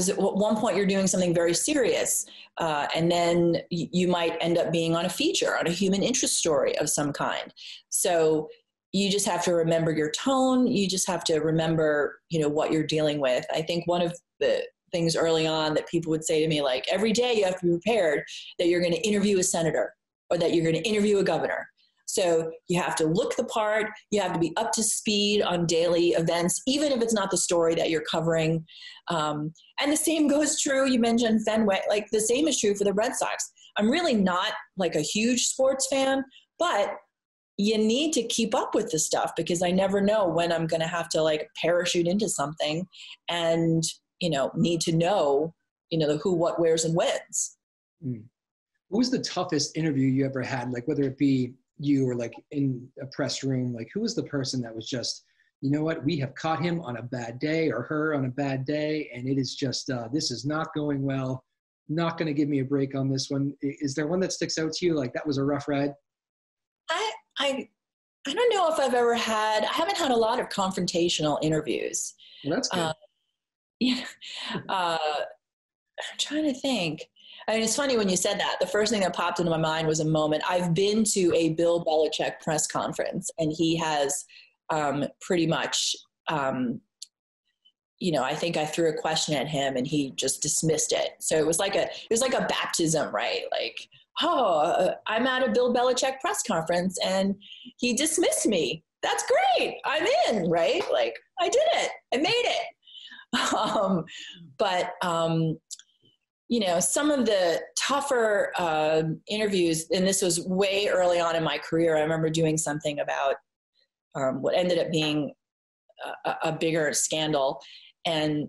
at one point you're doing something very serious, and then you might end up being on a feature, on a human interest story of some kind. So you just have to remember your tone. You just have to remember, what you're dealing with. I think one of the things early on that people would say to me, like, every day you have to be prepared that you're going to interview a senator or that you're going to interview a governor. So you have to look the part, you have to be up to speed on daily events, even if it's not the story that you're covering. And the same goes true, you mentioned Fenway, like the same is true for the Red Sox. I'm really not like a huge sports fan, but you need to keep up with the stuff, because I never know when I'm going to have to like parachute into something and, need to know, the who, what, where's, and whens.
Who was the toughest interview you ever had? Like, whether it be you or like in a press room, like who was the person that was just, you know what, we have caught him on a bad day or her on a bad day, and it is just, this is not going well. Not going to give me a break on this one. Is there one that sticks out to you? Like that was a rough ride?
I don't know if I haven't had a lot of confrontational interviews.
Well, that's good.
I'm trying to think. I mean, it's funny when you said that. The first thing that popped into my mind was a moment. I've been to a Bill Belichick press conference, and he has pretty much, I think I threw a question at him and he just dismissed it. So it was like a baptism, right? Like, I'm at a Bill Belichick press conference and he dismissed me. That's great. I'm in, right? Like, I did it. I made it. Some of the tougher interviews, and this was way early on in my career, I remember doing something about what ended up being a bigger scandal, and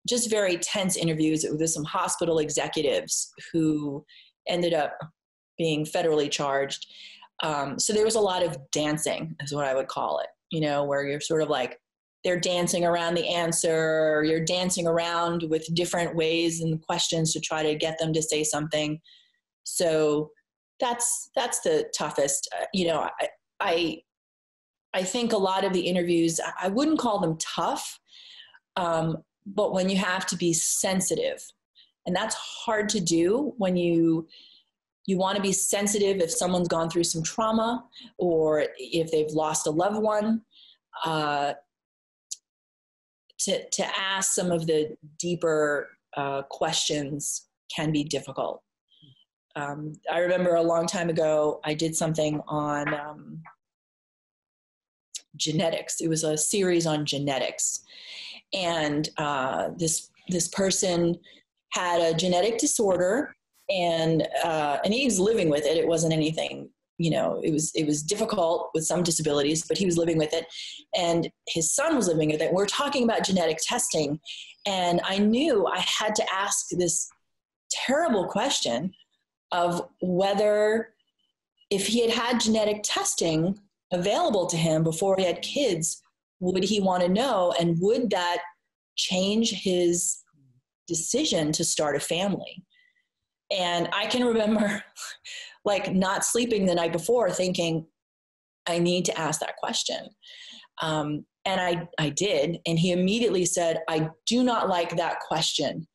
just very tense interviews with some hospital executives who ended up being federally charged. So there was a lot of dancing, is what I would call it, where you're sort of like, they're dancing around the answer, or you're dancing around with different ways and questions to try to get them to say something. So that's the toughest. I think a lot of the interviews, I wouldn't call them tough, but when you have to be sensitive, and that's hard to do when you want to be sensitive if someone's gone through some trauma or if they've lost a loved one, to ask some of the deeper questions can be difficult. I remember a long time ago, I did something on genetics. It was a series on genetics. And this person had a genetic disorder, and he was living with it. It wasn't anything, it was difficult with some disabilities, but he was living with it. And his son was living with it. We're talking about genetic testing. And I knew I had to ask this terrible question of whether, if he had had genetic testing available to him before he had kids, would he want to know, and would that change his decision to start a family? And I can remember like not sleeping the night before thinking, I need to ask that question. And I did. And he immediately said, I do not like that question.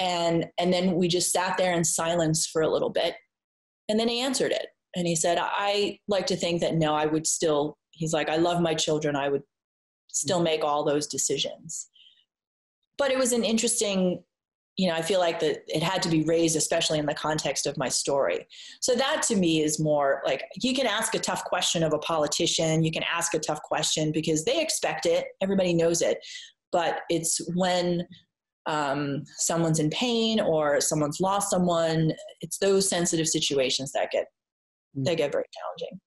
And then we just sat there in silence for a little bit. And then he answered it. And he said, I like to think that no, I would still, he's like, I love my children. I would still make all those decisions. But it was an interesting, I feel like that it had to be raised, especially in the context of my story. So that to me is more like, you can ask a tough question of a politician. You can ask a tough question because they expect it. Everybody knows it. But it's when someone's in pain or someone's lost someone, it's those sensitive situations that get very challenging.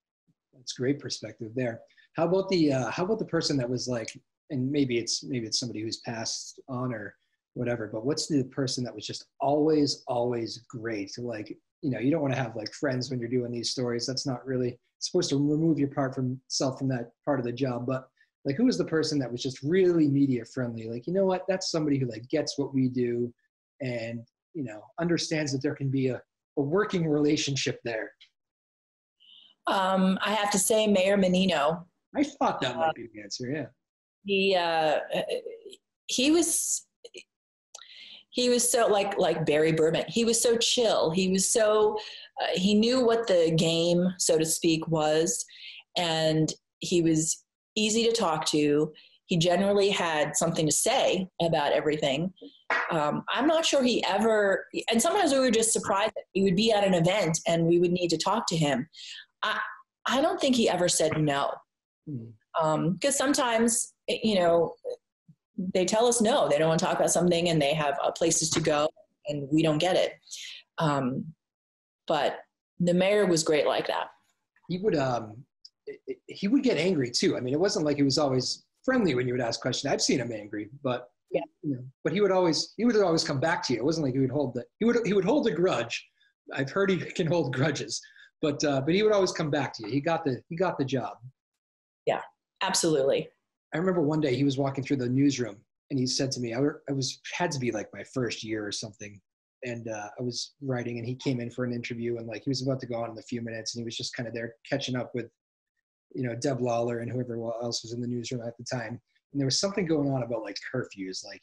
That's great perspective there. How about the person that was like, and maybe it's somebody who's passed on or whatever, but what's the person that was just always great? Like, you don't want to have like friends when you're doing these stories. That's not really supposed to remove your part from self from that part of the job. But like, who was the person that was just really media friendly? Like, you know what, that's somebody who like gets what we do and, understands that there can be a working relationship there.
I have to say Mayor Menino.
I thought that might be the answer. Yeah.
He was so like Barry Berman. He was so chill. He was so, he knew what the game, so to speak, was, and he was easy to talk to. He generally had something to say about everything. I'm not sure he ever, and sometimes we were just surprised that he would be at an event and we would need to talk to him. I don't think he ever said no. Because sometimes, they tell us no, they don't want to talk about something and they have places to go and we don't get it. But the mayor was great like that.
He would, he would get angry too. I mean, it wasn't like he was always friendly when you would ask questions. I've seen him angry, but
Yeah.
But he would always come back to you. It wasn't like he would hold a grudge. I've heard he can hold grudges, but he would always come back to you. He got the job.
Yeah, absolutely.
I remember one day he was walking through the newsroom and he said to me, had to be like my first year or something. And I was writing and he came in for an interview and like he was about to go on in a few minutes and he was just kind of there catching up with, Deb Lawler and whoever else was in the newsroom at the time. And there was something going on about like curfews, like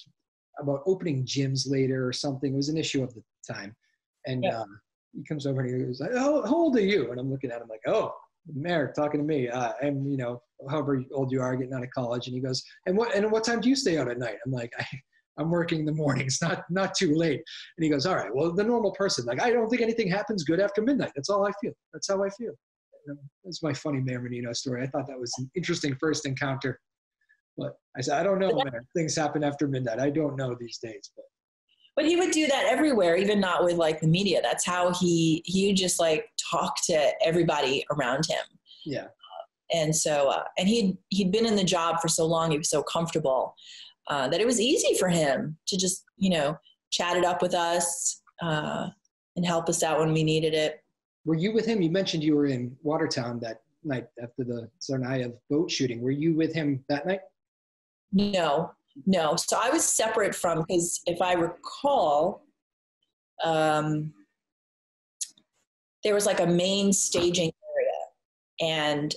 about opening gyms later or something. It was an issue of the time. And he comes over and he goes, how old are you? And I'm looking at him like, oh, Merrick talking to me. I'm, however old you are getting out of college. And he goes, and what time do you stay out at night? I'm like, I'm working in the mornings, not too late. And he goes, all right, well, the normal person, like, I don't think anything happens good after midnight. That's all I feel. That's how I feel. That's my funny Mayor Menino story. I thought that was an interesting first encounter. But I said, I don't know, man. Things happen after midnight. I don't know these days.
But he would do that everywhere, even not with like the media. That's how he would just like talk to everybody around him.
Yeah.
And so, and he'd been in the job for so long, he was so comfortable that it was easy for him to just, chat it up with us and help us out when we needed it.
Were you with him? You mentioned you were in Watertown that night after the Tsarnaev boat shooting. Were you with him that night?
No. So I was separate from, because if I recall, there was like a main staging area and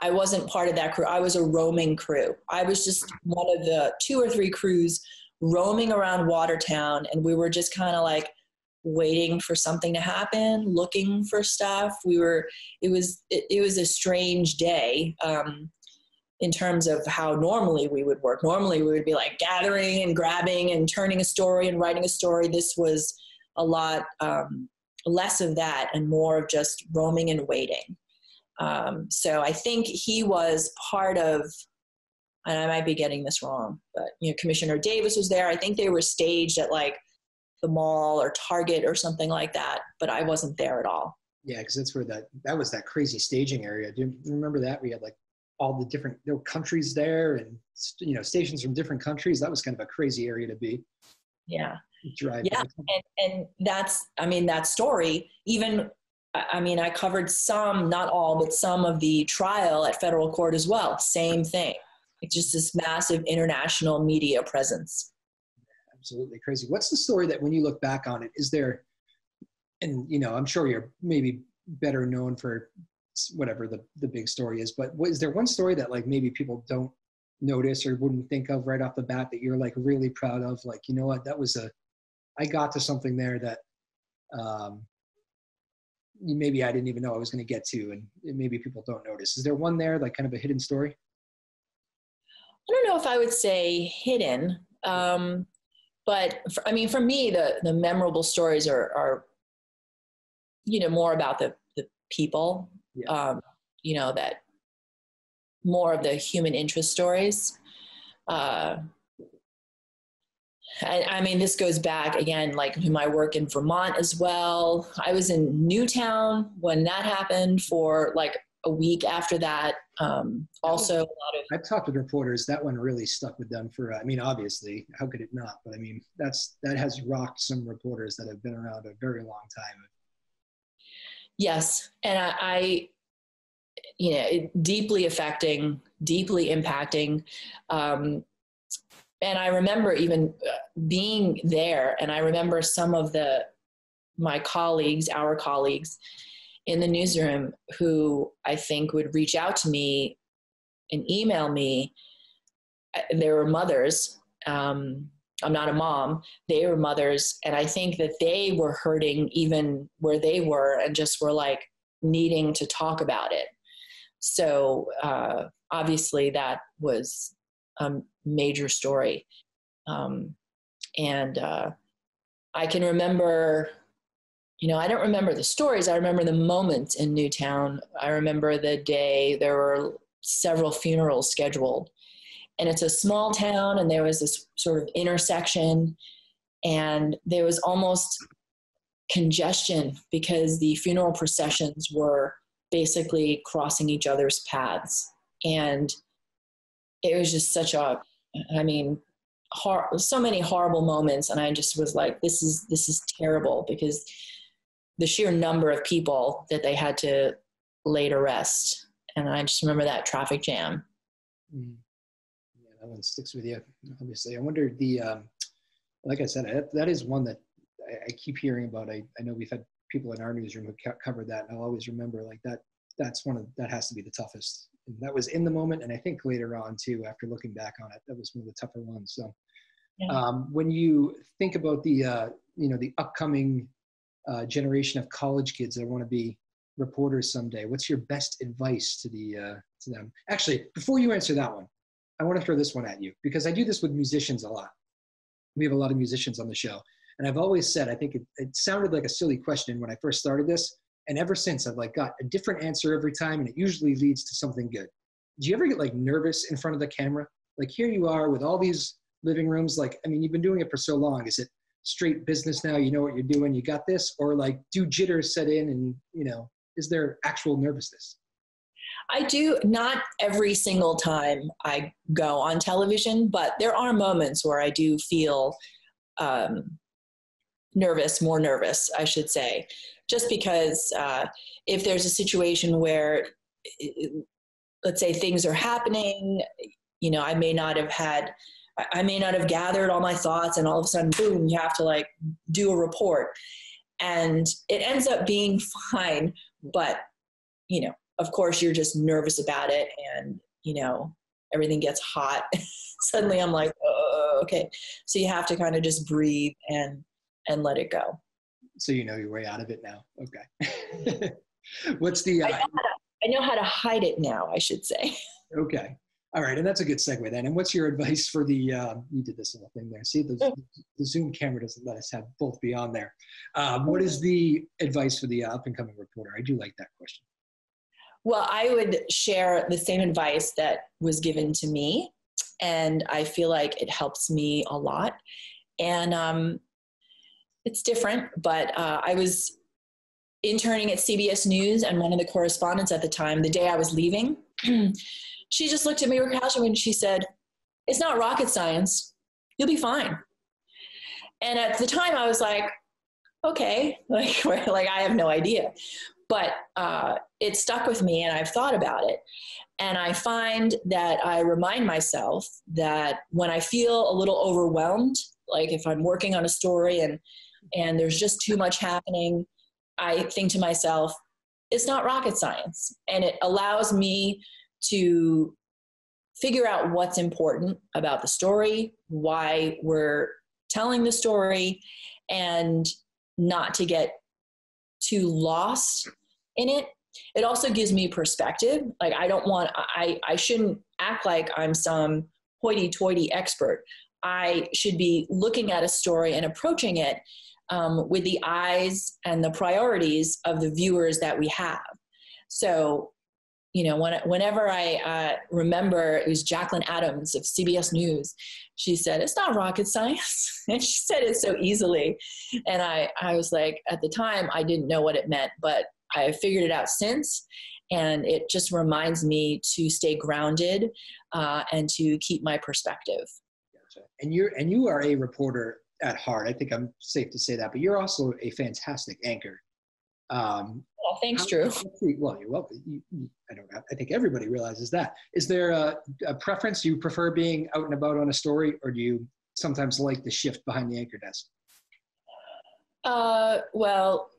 I wasn't part of that crew. I was a roaming crew. I was just one of the 2 or 3 crews roaming around Watertown, and we were just kind of like waiting for something to happen, looking for stuff. It was a strange day in terms of how normally we would work. Normally we would be like gathering and grabbing and turning a story and writing a story. This was a lot less of that and more of just roaming and waiting. So I think he was part of, and I might be getting this wrong, but Commissioner Davis was there. I think they were staged at like the mall or Target or something like that, but I wasn't there at all.
Yeah, because that's where that was that crazy staging area. Do you remember that? We had like all the different countries there and stations from different countries. That was kind of a crazy area to be.
Yeah.
Drive.
Yeah, and that's, that story, even, I covered some, not all, but some of the trial at federal court as well. Same thing. It's just this massive international media presence.
Absolutely crazy. What's the story that when you look back on it, is there, and I'm sure you're maybe better known for whatever the big story is, but is there one story that like maybe people don't notice or wouldn't think of right off the bat that you're like really proud of? Like, what, that was I got to something there that maybe I didn't even know I was going to get to, and maybe people don't notice. Is there one there, like kind of a hidden story?
I don't know if I would say hidden, but for me, the memorable stories are more about the people,
yeah.
That more of the human interest stories. This goes back again, like to my work in Vermont as well. I was in Newtown when that happened for like a week after that. Also, a lot of,
I've talked with reporters. That one really stuck with them for, obviously, how could it not? But that has rocked some reporters that have been around a very long time.
Yes. And I deeply affecting, deeply impacting. And I remember even being there, and I remember some of our colleagues in the newsroom who I think would reach out to me and email me. They were mothers. I'm not a mom. They were mothers. And I think that they were hurting even where they were and just were like needing to talk about it. So obviously that was a major story. And I can remember, I don't remember the stories. I remember the moments in Newtown. I remember the day there were several funerals scheduled, and it's a small town, and there was this sort of intersection, and there was almost congestion because the funeral processions were basically crossing each other's paths. And it was just such a, I mean, so many horrible moments. And I just was like, this is terrible, because the sheer number of people that they had to lay to rest. And I just remember that traffic jam.
Mm. Yeah, that one sticks with you, obviously. I wonder like I said, that is one that I keep hearing about. I know we've had people in our newsroom who covered that, and I'll always remember like that has to be the toughest. And that was in the moment, and I think later on too, after looking back on it, that was one of the tougher ones. So when you think about the upcoming generation of college kids that want to be reporters someday, what's your best advice to them? Actually, before you answer that one, I want to throw this one at you, because I do this with musicians a lot. We have a lot of musicians on the show. And I've always said, I think it sounded like a silly question when I first started this. And ever since, I've like got a different answer every time, and it usually leads to something good. Do you ever get like nervous in front of the camera? Like here you are with all these living rooms. Like, I mean, you've been doing it for so long. Is it straight business now? You know what you're doing, you got this? Or like, do jitters set in, and, is there actual nervousness?
I do, not every single time I go on television, but there are moments where I do feel more nervous, I should say, just because if there's a situation where, let's say things are happening, I may not have gathered all my thoughts, and all of a sudden, boom, you have to like do a report, and it ends up being fine. But, of course you're just nervous about it, and, everything gets hot. Suddenly I'm like, oh, okay. So you have to kind of just breathe and let it go.
So you know your way out of it now. Okay. What's the...
I know how to hide it now, I should say.
Okay. All right. And that's a good segue then. And what's your advice for the, you did this little thing there. See, the Zoom camera doesn't let us have both be on there. What is the advice for the up and coming reporter? I do like that question.
Well, I would share the same advice that was given to me, and I feel like it helps me a lot. And it's different, but I was interning at CBS News, and one of the correspondents at the time, the day I was leaving, she just looked at me real casually and she said, "It's not rocket science. You'll be fine." And at the time I was like, okay, like I have no idea. But it stuck with me, and I've thought about it. And I find that I remind myself that when I feel a little overwhelmed, like if I'm working on a story and there's just too much happening, I think to myself, it's not rocket science. And it allows me to figure out what's important about the story, why we're telling the story, and not to get too lost in it. It also gives me perspective. Like I shouldn't act like I'm some hoity-toity expert. I should be looking at a story and approaching it with the eyes and the priorities of the viewers that we have. So, whenever I remember, it was Jacqueline Adams of CBS News. She said, "It's not rocket science." And she said it so easily. And I was like, at the time, I didn't know what it meant, but I figured it out since. And it just reminds me to stay grounded and to keep my perspective.
Gotcha. And you are a reporter at heart. I think I'm safe to say that, but you're also a fantastic anchor.
Well, thanks, Drew.
Well, you're welcome. I think everybody realizes that. Is there a preference? Do you prefer being out and about on a story, or do you sometimes like the shift behind the anchor desk?
Well,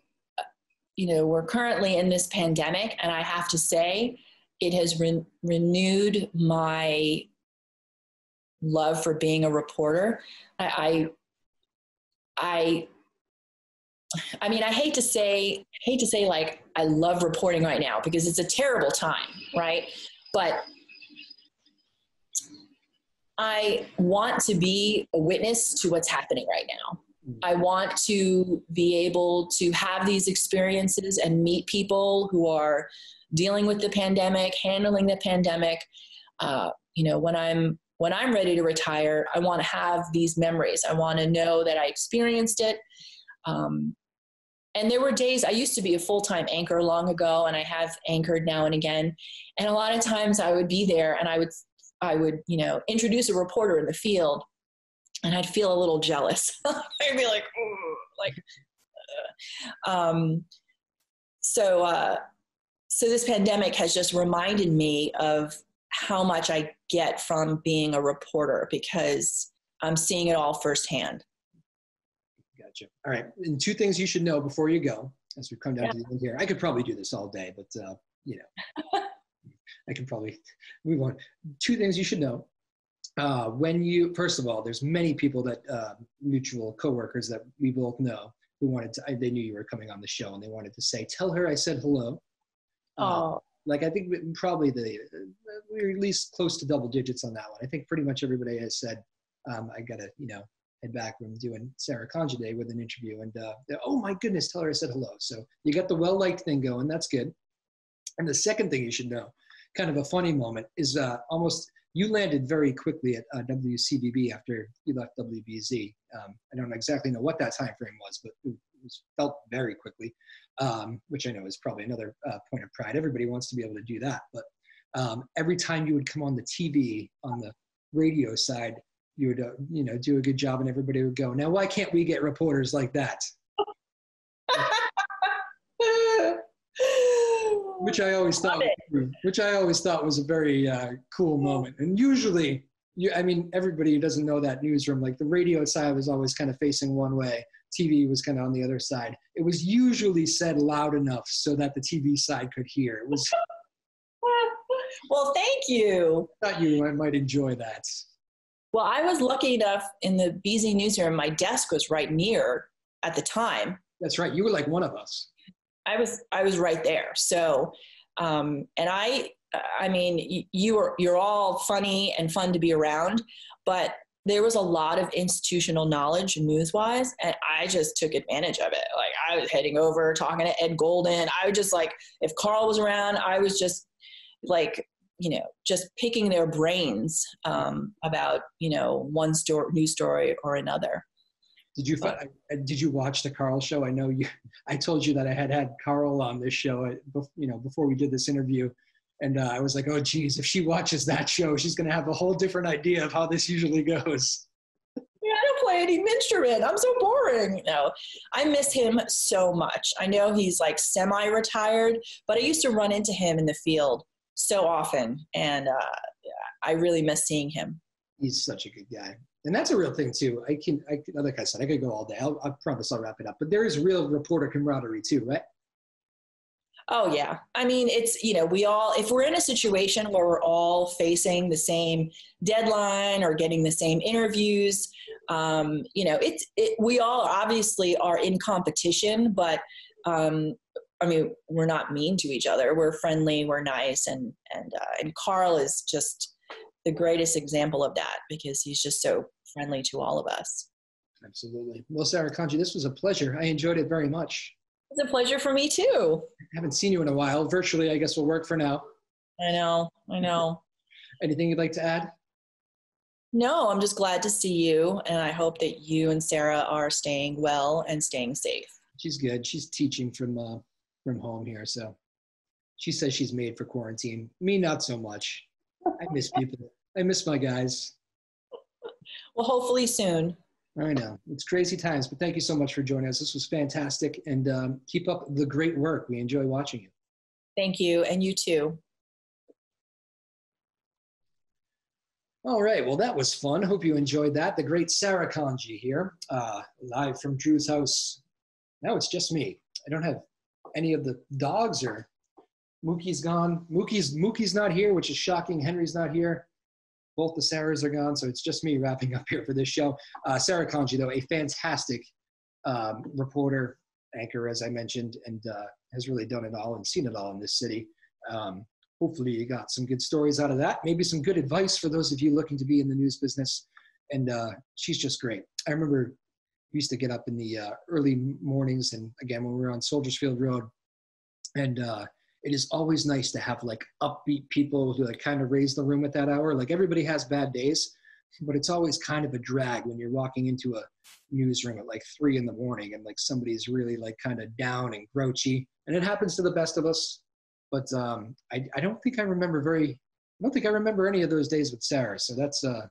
we're currently in this pandemic, and I have to say it has renewed my love for being a reporter. I mean, I hate to say like I love reporting right now, because it's a terrible time, right? But I want to be a witness to what's happening right now. I want to be able to have these experiences and meet people who are dealing with the pandemic, handling the pandemic. When I'm ready to retire, I want to have these memories. I want to know that I experienced it. And there were days, I used to be a full-time anchor long ago, and I have anchored now and again. And a lot of times I would be there and I would, introduce a reporter in the field, and I'd feel a little jealous. I'd be like, ooh, like, so this pandemic has just reminded me of how much I get from being a reporter, because I'm seeing it all firsthand.
Gotcha. All right. And two things you should know before you go, as we come down to the end here. I could probably do this all day, but, I can probably move on. Two things you should know. First of all, there's many people that, mutual coworkers that we both know who they knew you were coming on the show, and they wanted to say, tell her I said hello. I think probably we're at least close to double digits on that one. I think pretty much everybody has said, I got to, head back from doing Sarah Conji Day with an interview, and oh my goodness, tell her I said hello. So you got the well-liked thing going. That's good. And the second thing you should know, kind of a funny moment, is you landed very quickly at WCVB after you left WBZ. I don't exactly know what that time frame was, but it felt very quickly, which I know is probably another point of pride. Everybody wants to be able to do that. But every time you would come on the TV, on the radio side, you would, do a good job, and everybody would go, now, why can't we get reporters like that? Which I always thought was a very cool moment. And usually, everybody who doesn't know that newsroom, like the radio side was always kind of facing one way, TV was kind of on the other side. It was usually said loud enough so that the TV side could hear. It was.
Well, thank you.
I thought you might enjoy that.
Well, I was lucky enough in the BZ newsroom, my desk was right near at the time.
That's right. You were like one of us.
I was right there. So, and you're all funny and fun to be around, but there was a lot of institutional knowledge news-wise, and I just took advantage of it. Like, I was heading over, talking to Ed Golden. I would just, like, if Carl was around, I was just like, just picking their brains about, one news story or another.
Did you watch the Carl show? I know I told you that I had Carl on this show, before we did this interview. And I was like, oh, geez, if she watches that show, she's going to have a whole different idea of how this usually goes.
Yeah, I don't play any instrument. I'm so boring. No, I miss him so much. I know he's like semi-retired, but I used to run into him in the field so often. And I really miss seeing him.
He's such a good guy. And that's a real thing too. Like I said, I could go all day. I promise I'll wrap it up. But there is real reporter camaraderie too, right?
Oh yeah. It's, if we're in a situation where we're all facing the same deadline or getting the same interviews, we all obviously are in competition, but, we're not mean to each other. We're friendly, we're nice. And Carl is just the greatest example of that, because he's just so friendly to all of us.
Absolutely. Well, Sarah Conji, this was a pleasure. I enjoyed it very much.
It's a pleasure for me too.
I haven't seen you in a while. Virtually, I guess, will work for now.
I know.
Anything you'd like to add?
No, I'm just glad to see you. And I hope that you and Sarah are staying well and staying safe.
She's good. She's teaching from home here. So she says she's made for quarantine. Me, not so much. I miss people. I miss my guys.
Well, hopefully soon.
I know. It's crazy times, but thank you so much for joining us. This was fantastic, and keep up the great work. We enjoy watching you.
Thank you, and you too.
All right. Well, that was fun. Hope you enjoyed that. The great Sarah Conji here, live from Drew's house. Now it's just me. I don't have any of the dogs, or Mookie's gone. Mookie's not here, which is shocking. Henry's not here. Both the Sarahs are gone, so it's just me wrapping up here for this show. Sarah Conji, though, a fantastic reporter, anchor, as I mentioned, and has really done it all and seen it all in this city. Hopefully you got some good stories out of that, maybe some good advice for those of you looking to be in the news business. And she's just great. I remember we used to get up in the early mornings, and again, when we were on Soldiers Field Road, and it is always nice to have like upbeat people who like kind of raise the room at that hour. Like everybody has bad days, but it's always kind of a drag when you're walking into a newsroom at like 3 a.m. and like somebody's really like kind of down and grouchy, and it happens to the best of us. But I don't think I remember any of those days with Sarah. So that's, I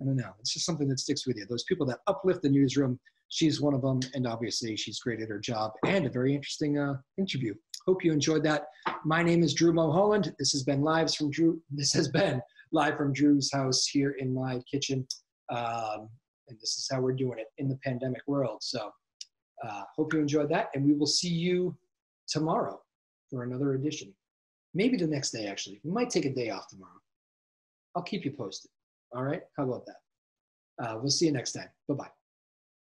don't know. It's just something that sticks with you. Those people that uplift the newsroom, she's one of them. And obviously she's great at her job and a very interesting interview. Hope you enjoyed that. My name is Drew Mulholland. This has been live from Drew's house here in my kitchen. And this is how we're doing it in the pandemic world. So hope you enjoyed that. And we will see you tomorrow for another edition. Maybe the next day, actually. We might take a day off tomorrow. I'll keep you posted. All right? How about that? We'll see you next time. Bye-bye.